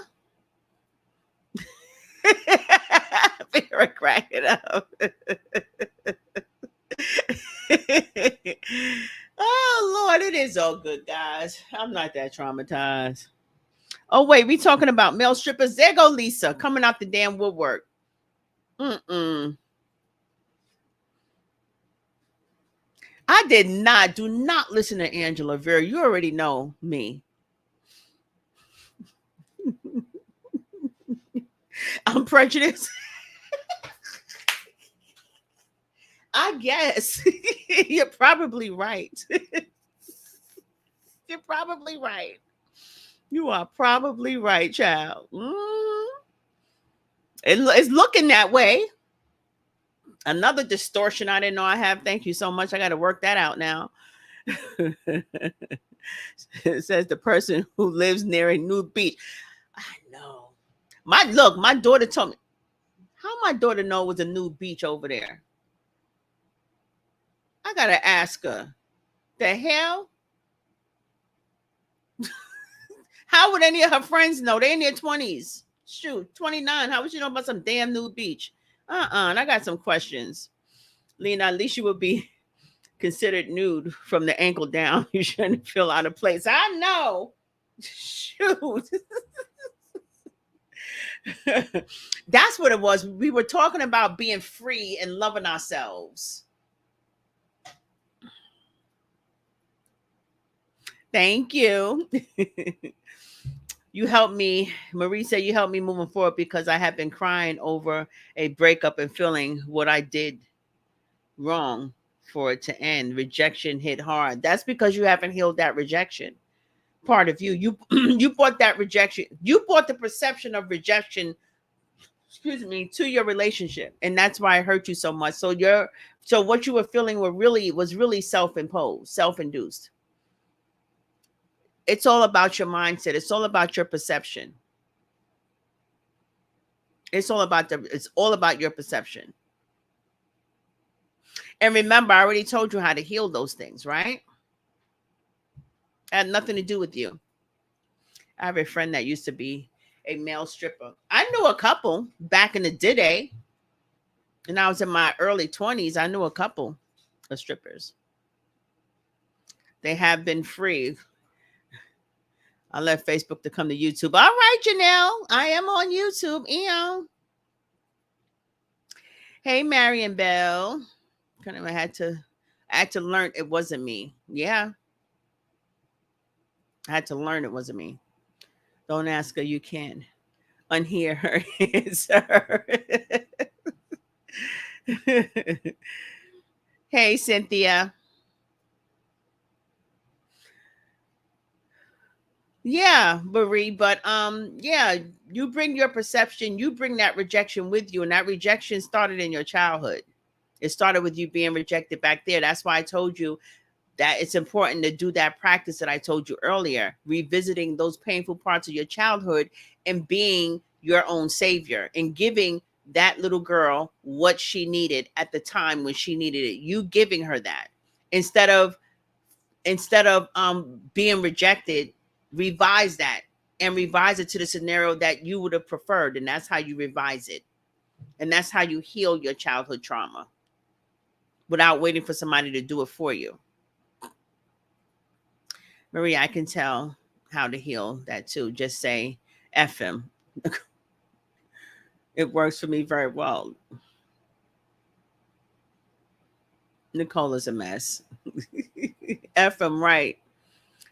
Vera, crack it up. It's all good, guys. I'm not that traumatized. Oh wait, we talking about male strippers. There go Lisa coming out the damn woodwork. Mm-mm. I did not. Do not listen to Angela Vera. You already know me. I'm prejudiced. I guess. You're probably right. You're probably right. You are probably right, child. It's looking that way. Another distortion I didn't know I have. Thank you so much. I got to work that out now. It says the person who lives near a nude beach. I know. My daughter told me. How my daughter know it was a nude beach over there? I gotta ask her. The hell? How would any of her friends know? They in their 20s. Shoot, 29. How would you know about some damn nude beach? And I got some questions. Lena, at least you would be considered nude from the ankle down. You shouldn't feel out of place. I know. Shoot. That's what it was. We were talking about being free and loving ourselves. Thank you. You helped me. Marie said you helped me moving forward because I have been crying over a breakup and feeling what I did wrong for it to end. Rejection hit hard. That's because you haven't healed that rejection part of you. You brought that rejection. You brought the perception of rejection, excuse me, to your relationship, and that's why it hurt you so much. So what you were feeling was really self-imposed, self-induced. It's all about your mindset. It's all about your perception. It's all about your perception. And remember, I already told you how to heal those things, right? It had nothing to do with you. I have a friend that used to be a male stripper. I knew a couple back in the day. And I was in my early 20s. I knew a couple of strippers. They have been free. I left Facebook to come to YouTube. All right, Janelle. I am on YouTube. Eon. Hey, Marion Bell. Kind of I had to learn it wasn't me. Yeah. I had to learn it wasn't me. Don't ask her, you can unhear her answer. Hey, Cynthia. Yeah, Marie, but yeah, you bring your perception, you bring that rejection with you, and that rejection started in your childhood. It started with you being rejected back there. That's why I told you that it's important to do that practice that I told you earlier, revisiting those painful parts of your childhood and being your own savior and giving that little girl what she needed at the time when she needed it. You giving her that instead of being rejected, revise that and revise it to the scenario that you would have preferred, and that's how you revise it, and that's how you heal your childhood trauma without waiting for somebody to do it for you. Maria, I can tell how to heal that too. Just say F him. It works for me very well. Nicole is a mess. F him, right?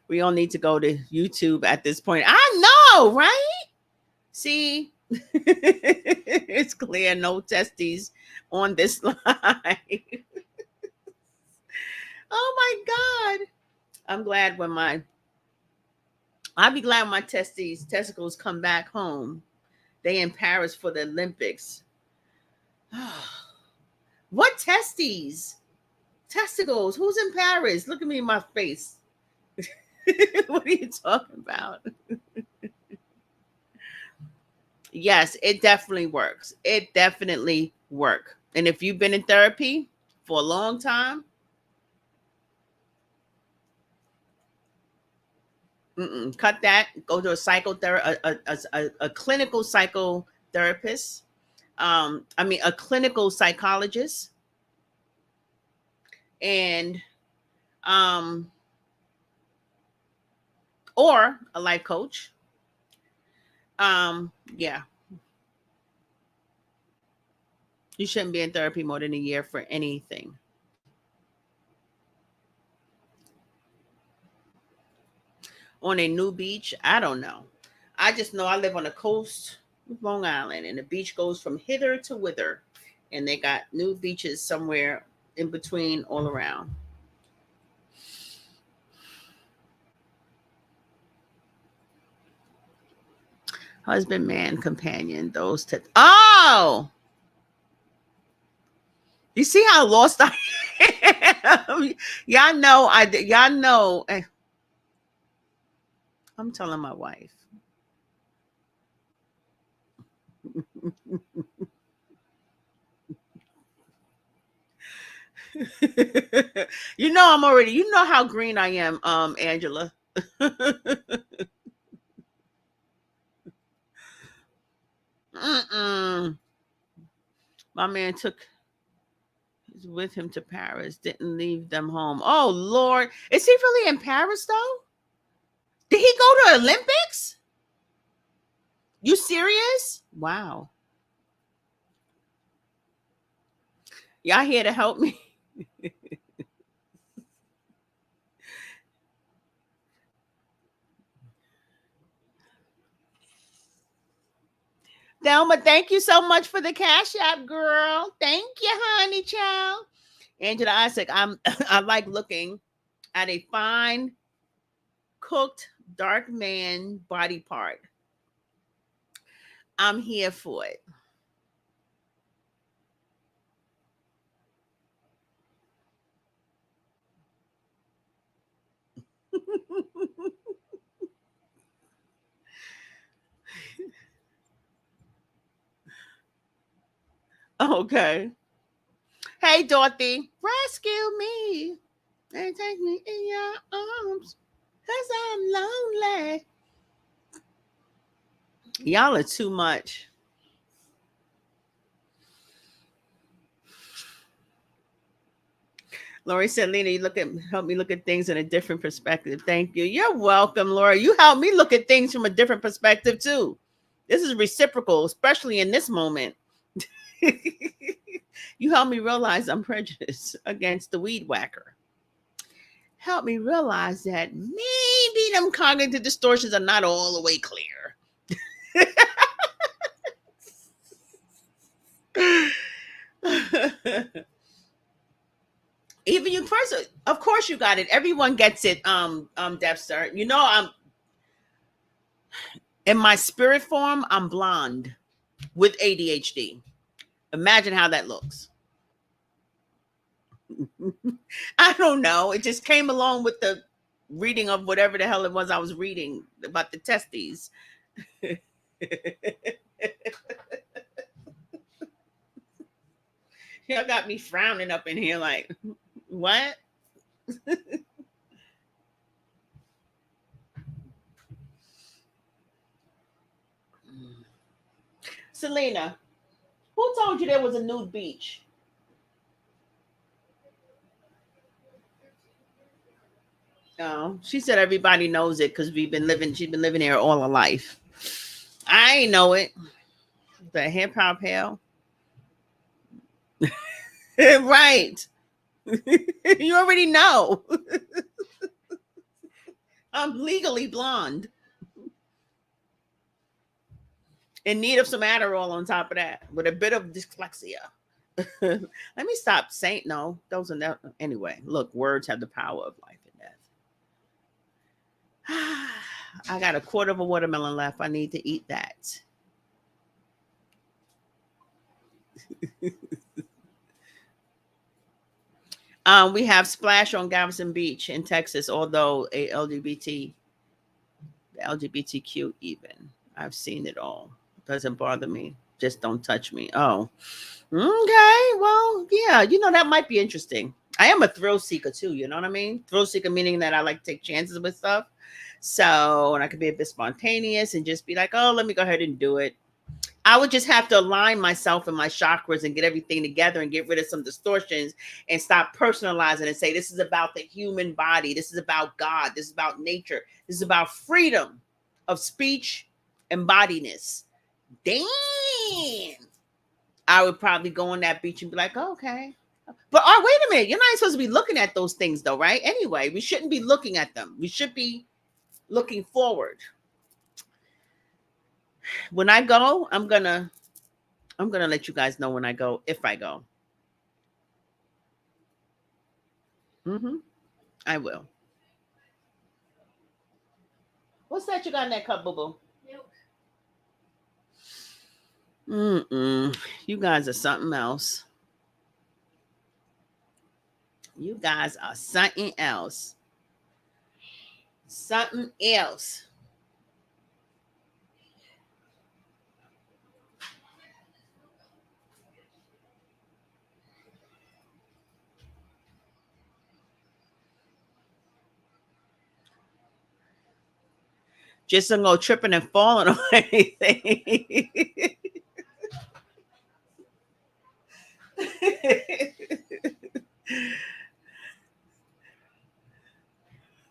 We all need to go to YouTube at this point. I know, right? See, it's clear no testes on this line. Oh my God. I'm glad when I'll be glad when my testicles come back home. They in Paris for the Olympics. What testes? Testicles? Who's in Paris? Look at me in my face. What are you talking about? Yes, it definitely works. It definitely works. And if you've been in therapy for a long time, cut that. Go to a a clinical psychotherapist. A clinical psychologist, and or a life coach. Yeah, you shouldn't be in therapy more than a year for anything. On a new beach, I don't know. I just know I live on the coast of Long Island, and the beach goes from hither to wither, and they got new beaches somewhere in between all around. Husband, man, companion, those oh, you see how lost I am? Y'all know y'all know I'm telling my wife. You know I'm already, you know how green I am, Angela. Mm-mm. My man took with him to Paris, didn't leave them home. Oh Lord. Is he really in Paris though? Did he go to Olympics? You serious? Wow. Y'all here to help me? Thelma, thank you so much for the cash app, girl. Thank you, honey child. Angela Isaac, I like looking at a fine cooked dark man body part. I'm here for it. Okay. Hey, Dorothy, rescue me and take me in your arms because I'm lonely. Y'all are too much. Lori said, Lena, you help me look at things in a different perspective. Thank you. You're welcome, Lori. You help me look at things from a different perspective too. This is reciprocal, especially in this moment. You help me realize I'm prejudiced against the weed whacker. Help me realize that maybe them cognitive distortions are not all the way clear. Even you person, of course you got it. Everyone gets it, Debster. You know, I'm in my spirit form, I'm blonde with ADHD. Imagine how that looks. I don't know. It just came along with the reading of whatever the hell it was I was reading about the testes. Y'all got me frowning up in here like, what? Selena, who told you there was a nude beach? No, she said everybody knows it because she's been living here all her life. I ain't know it. The hip hop hell. Right. You already know. I'm legally blonde. In need of some Adderall on top of that, with a bit of dyslexia. Let me stop saying no. Those are not anyway. Look, words have the power of life and death. I got a quarter of a watermelon left. I need to eat that. We have Splash on Galveston Beach in Texas, although a LGBT, the LGBTQ even. I've seen it all. Doesn't bother me. Just don't touch me. Oh, okay. Well, yeah, that might be interesting. I am a thrill seeker too. You know what I mean? Thrill seeker meaning that I like to take chances with stuff. So, and I could be a bit spontaneous and just be like, oh, let me go ahead and do it. I would just have to align myself and my chakras and get everything together and get rid of some distortions and stop personalizing and say, this is about the human body. This is about God. This is about nature. This is about freedom of speech and bodiness. Damn. I would probably go on that beach and be like, oh, okay. But oh, wait a minute. You're not supposed to be looking at those things though, right? Anyway, we shouldn't be looking at them. We should be looking forward. When I go, I'm gonna let you guys know when I go, if I go. I will. What's that you got in that cup, boo boo? Mm-mm. You guys are something else. You guys are something else. Something else. Just don't go tripping and falling or anything.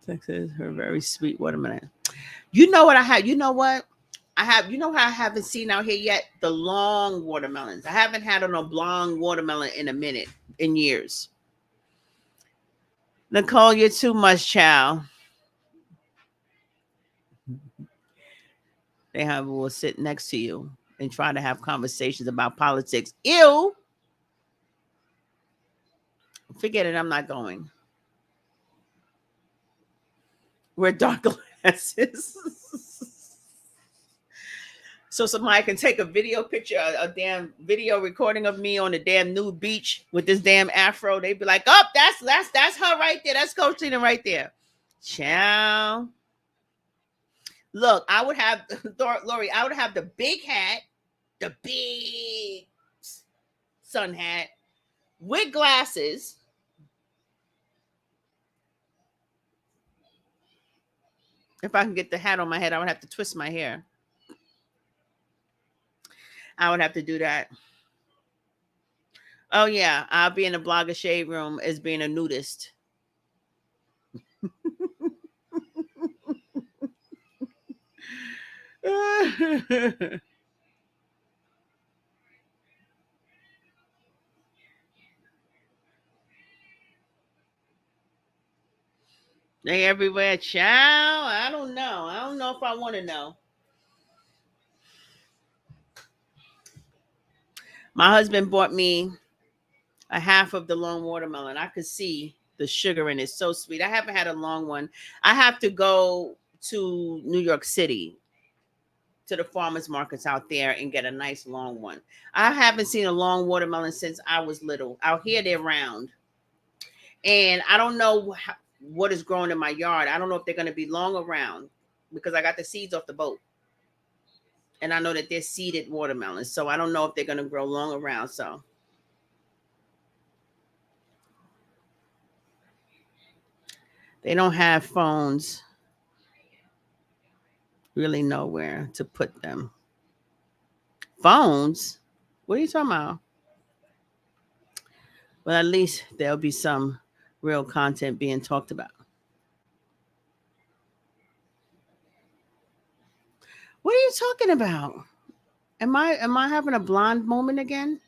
Texas, her very sweet watermelon. You know what I had? You know what? I have, you know how I haven't seen out here yet? The long watermelons. I haven't had an oblong watermelon in a minute, in years. Nicole, you're too much, child. They have will sit next to you and try to have conversations about politics. Ew. Forget it. I'm not going. Wear dark glasses. So somebody can take a video picture, a damn video recording of me on the damn nude beach with this damn afro. They'd be like, "Oh, that's her right there. That's Coach Tina right there." Ciao. Look, I would have Lori. I would have the big hat, the big sun hat with glasses. If I can get the hat on my head, I would have to twist my hair. I would have to do that. Oh yeah, I'll be in the blogger shade room as being a nudist. They everywhere, child. I don't know. I don't know if I want to know. My husband bought me a half of the long watermelon. I could see the sugar in it. So sweet. I haven't had a long one. I have to go to New York City to the farmers markets out there and get a nice long one. I haven't seen a long watermelon since I was little. Out here, they're round. And I don't know what is growing in my yard. I don't know if they're going to be long or round because I got the seeds off the boat. And I know that they're seeded watermelons. So I don't know if they're going to grow long or round. So they don't have phones. Really know where to put them. Phones? What are you talking about? Well, at least there'll be some real content being talked about. What are you talking about? Am I having a blonde moment again?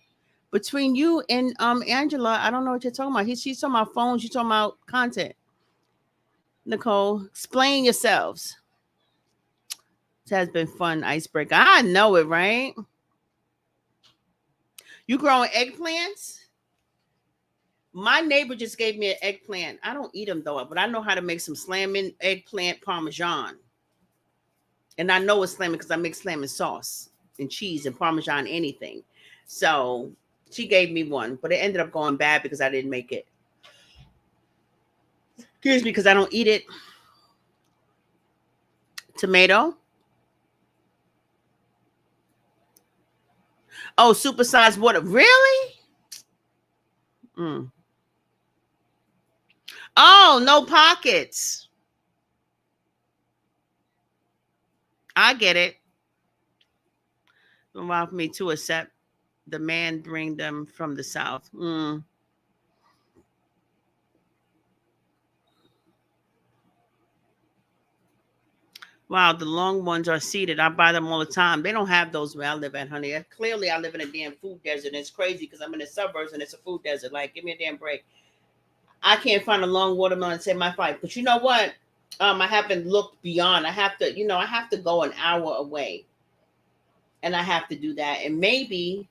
Between you and Angela, I don't know what you're talking about. She's talking about phones, she's talking about content. Nicole, explain yourselves. It has been fun, icebreaker. I know it, right? You growing eggplants? My neighbor just gave me an eggplant. I don't eat them though, but I know how to make some slamming eggplant parmesan. And I know it's slamming because I make slamming sauce and cheese and parmesan, anything. So she gave me one, but it ended up going bad because I didn't make it. Excuse me, because I don't eat it. Tomato. Oh, supersized water. Really? Mm. Oh, no pockets. I get it. Allow me to accept the man bring them from the south. Wow, the long ones are seeded. I buy them all the time. They don't have those where I live at, honey. Clearly, I live in a damn food desert. And it's crazy because I'm in the suburbs and it's a food desert. Like, give me a damn break. I can't find a long watermelon to save my fight. But you know what? I haven't looked beyond. I have to, I have to go an hour away, and I have to do that. And maybe,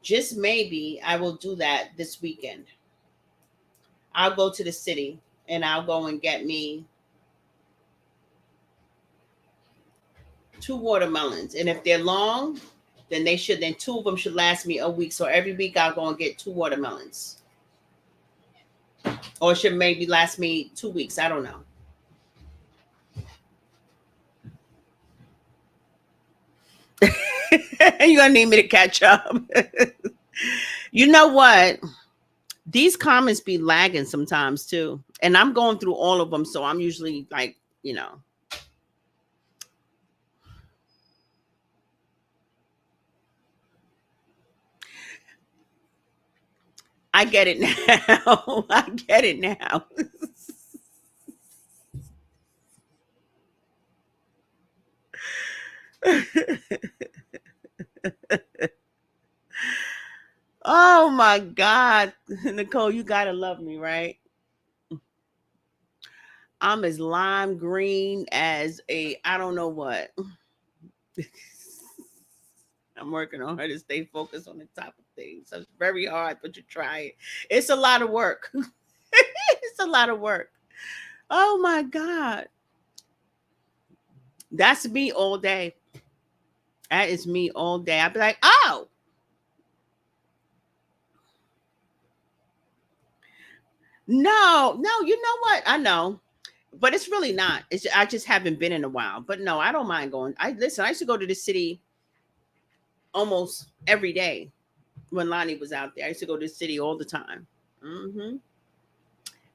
just maybe, I will do that this weekend. I'll go to the city and I'll go and get me two watermelons. And if they're long, then two of them should last me a week. So every week I'll go and get two watermelons. Or it should maybe last me 2 weeks. I don't know. You're gonna need me to catch up. You know what? These comments be lagging sometimes too. And I'm going through all of them, so I'm usually like, I get it now. I get it now. Oh my God. Nicole, you gotta love me, right? I'm as lime green as a I don't know what. I'm working on her to stay focused on the top of things. So it's very hard, but you try it. It's a lot of work. It's a lot of work. Oh my God. That's me all day. That is me all day. I'd be like, oh, no, you know what? I know. But it's really not. I just haven't been in a while. But no, I don't mind going. I used to go to the city almost every day when Lonnie was out there. I used to go to the city all the time. And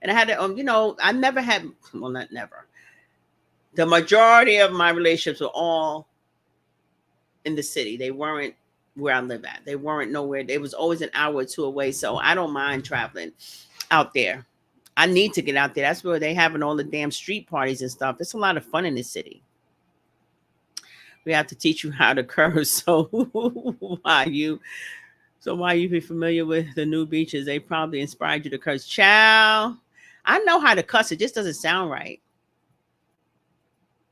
I had to, I never had, well, not never. The majority of my relationships were all in the city. They weren't where I live at. They weren't nowhere. They was always an hour or two away. So I don't mind traveling out there. I need to get out there. That's where they having all the damn street parties and stuff. It's a lot of fun in the city. We have to teach you how to curse. So why you be familiar with the new beaches? They probably inspired you to curse. Chow. I know how to cuss. It just doesn't sound right.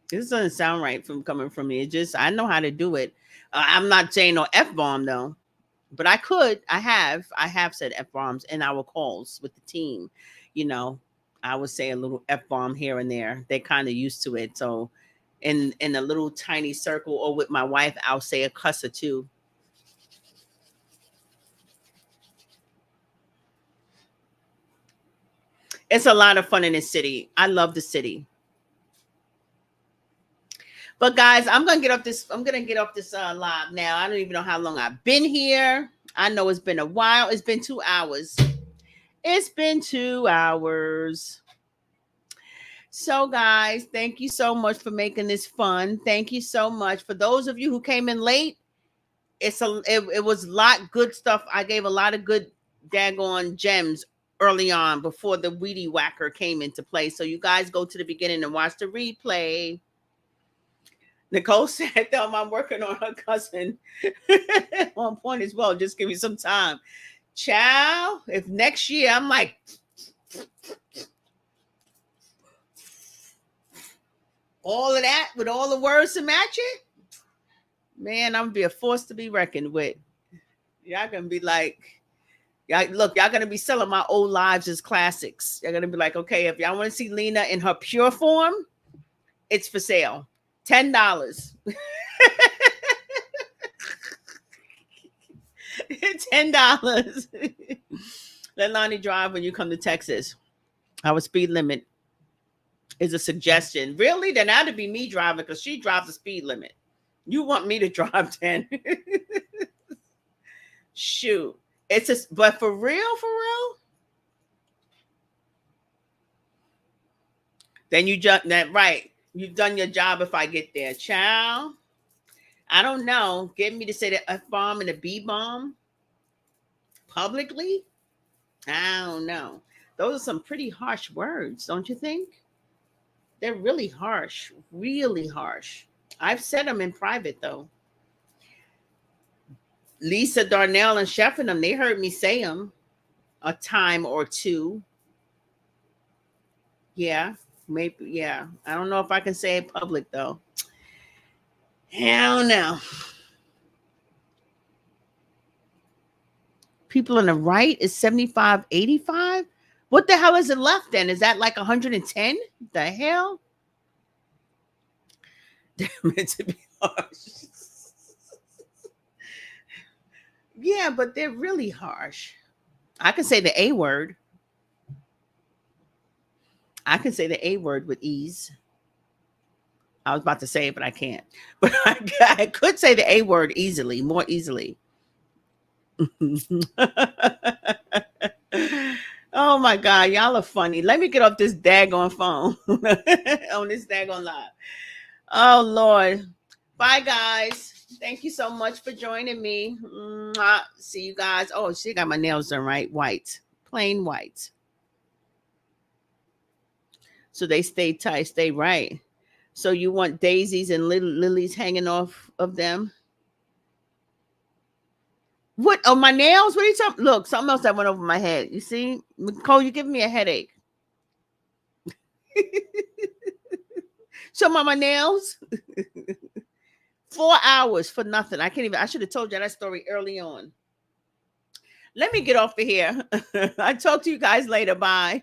This doesn't sound right from coming from me. It just I know how to do it. I'm not saying no f bomb though, but I could. I have said f bombs in our calls with the team. You know, I would say a little f bomb here and there. They're kind of used to it. So, in a little tiny circle or with my wife, I'll say a cuss or two. It's a lot of fun in the city. I love the city. But guys, I'm gonna get off this live now. I don't even know how long I've been here. I know it's been a while. It's been 2 hours. It's been 2 hours. So, guys, thank you so much for making this fun. Thank you so much for those of you who came in late. It was a lot good stuff. I gave a lot of good daggone gems early on before the weedy whacker came into play. So you guys go to the beginning and watch the replay. Nicole said, "Tell I'm working on her cousin on point as well. Just give me some time." Child, if next year I'm like, all of that with all the words to match it, man, I'm gonna be a force to be reckoned with. Y'all gonna be like, y'all gonna be selling my old lives as classics. You're gonna be like, okay, if y'all want to see Lena in her pure form, it's for sale. $10. $10. Let Lonnie drive when you come to Texas. Our speed limit is a suggestion. Really? Then that'd be me driving because she drives the speed limit. You want me to drive 10? Shoot. But for real, then you just that right. You've done your job if I get there. Child. I don't know. Get me to say the F bomb and the B bomb publicly? I don't know. Those are some pretty harsh words, don't you think? They're really harsh, really harsh. I've said them in private though. Lisa Darnell and Chef and them, they heard me say them a time or two. Yeah, maybe. Yeah, I don't know if I can say it public though. Hell no. People on the right is 75, 85. What the hell is it left then? Is that like 110? The hell? They're meant to be harsh. Yeah, but they're really harsh. I can say the A word. I can say the A word with ease. I was about to say it, but I can't. But I could say the A word easily, more easily. Oh my God, y'all are funny. Let me get off this daggone phone on this daggone live. Oh Lord. Bye guys. Thank you so much for joining me. Mwah. See you guys. Oh, she got my nails done right. White. Plain white. So they stay tight, stay right. So you want daisies and little lilies hanging off of them? What? Oh, my nails? What are you talking? Look, something else that went over my head. You see, Nicole, you're giving me a headache. Show my nails. 4 hours for nothing. I can't even. I should have told you that story early on. Let me get off of here. I'll talk to you guys later. Bye.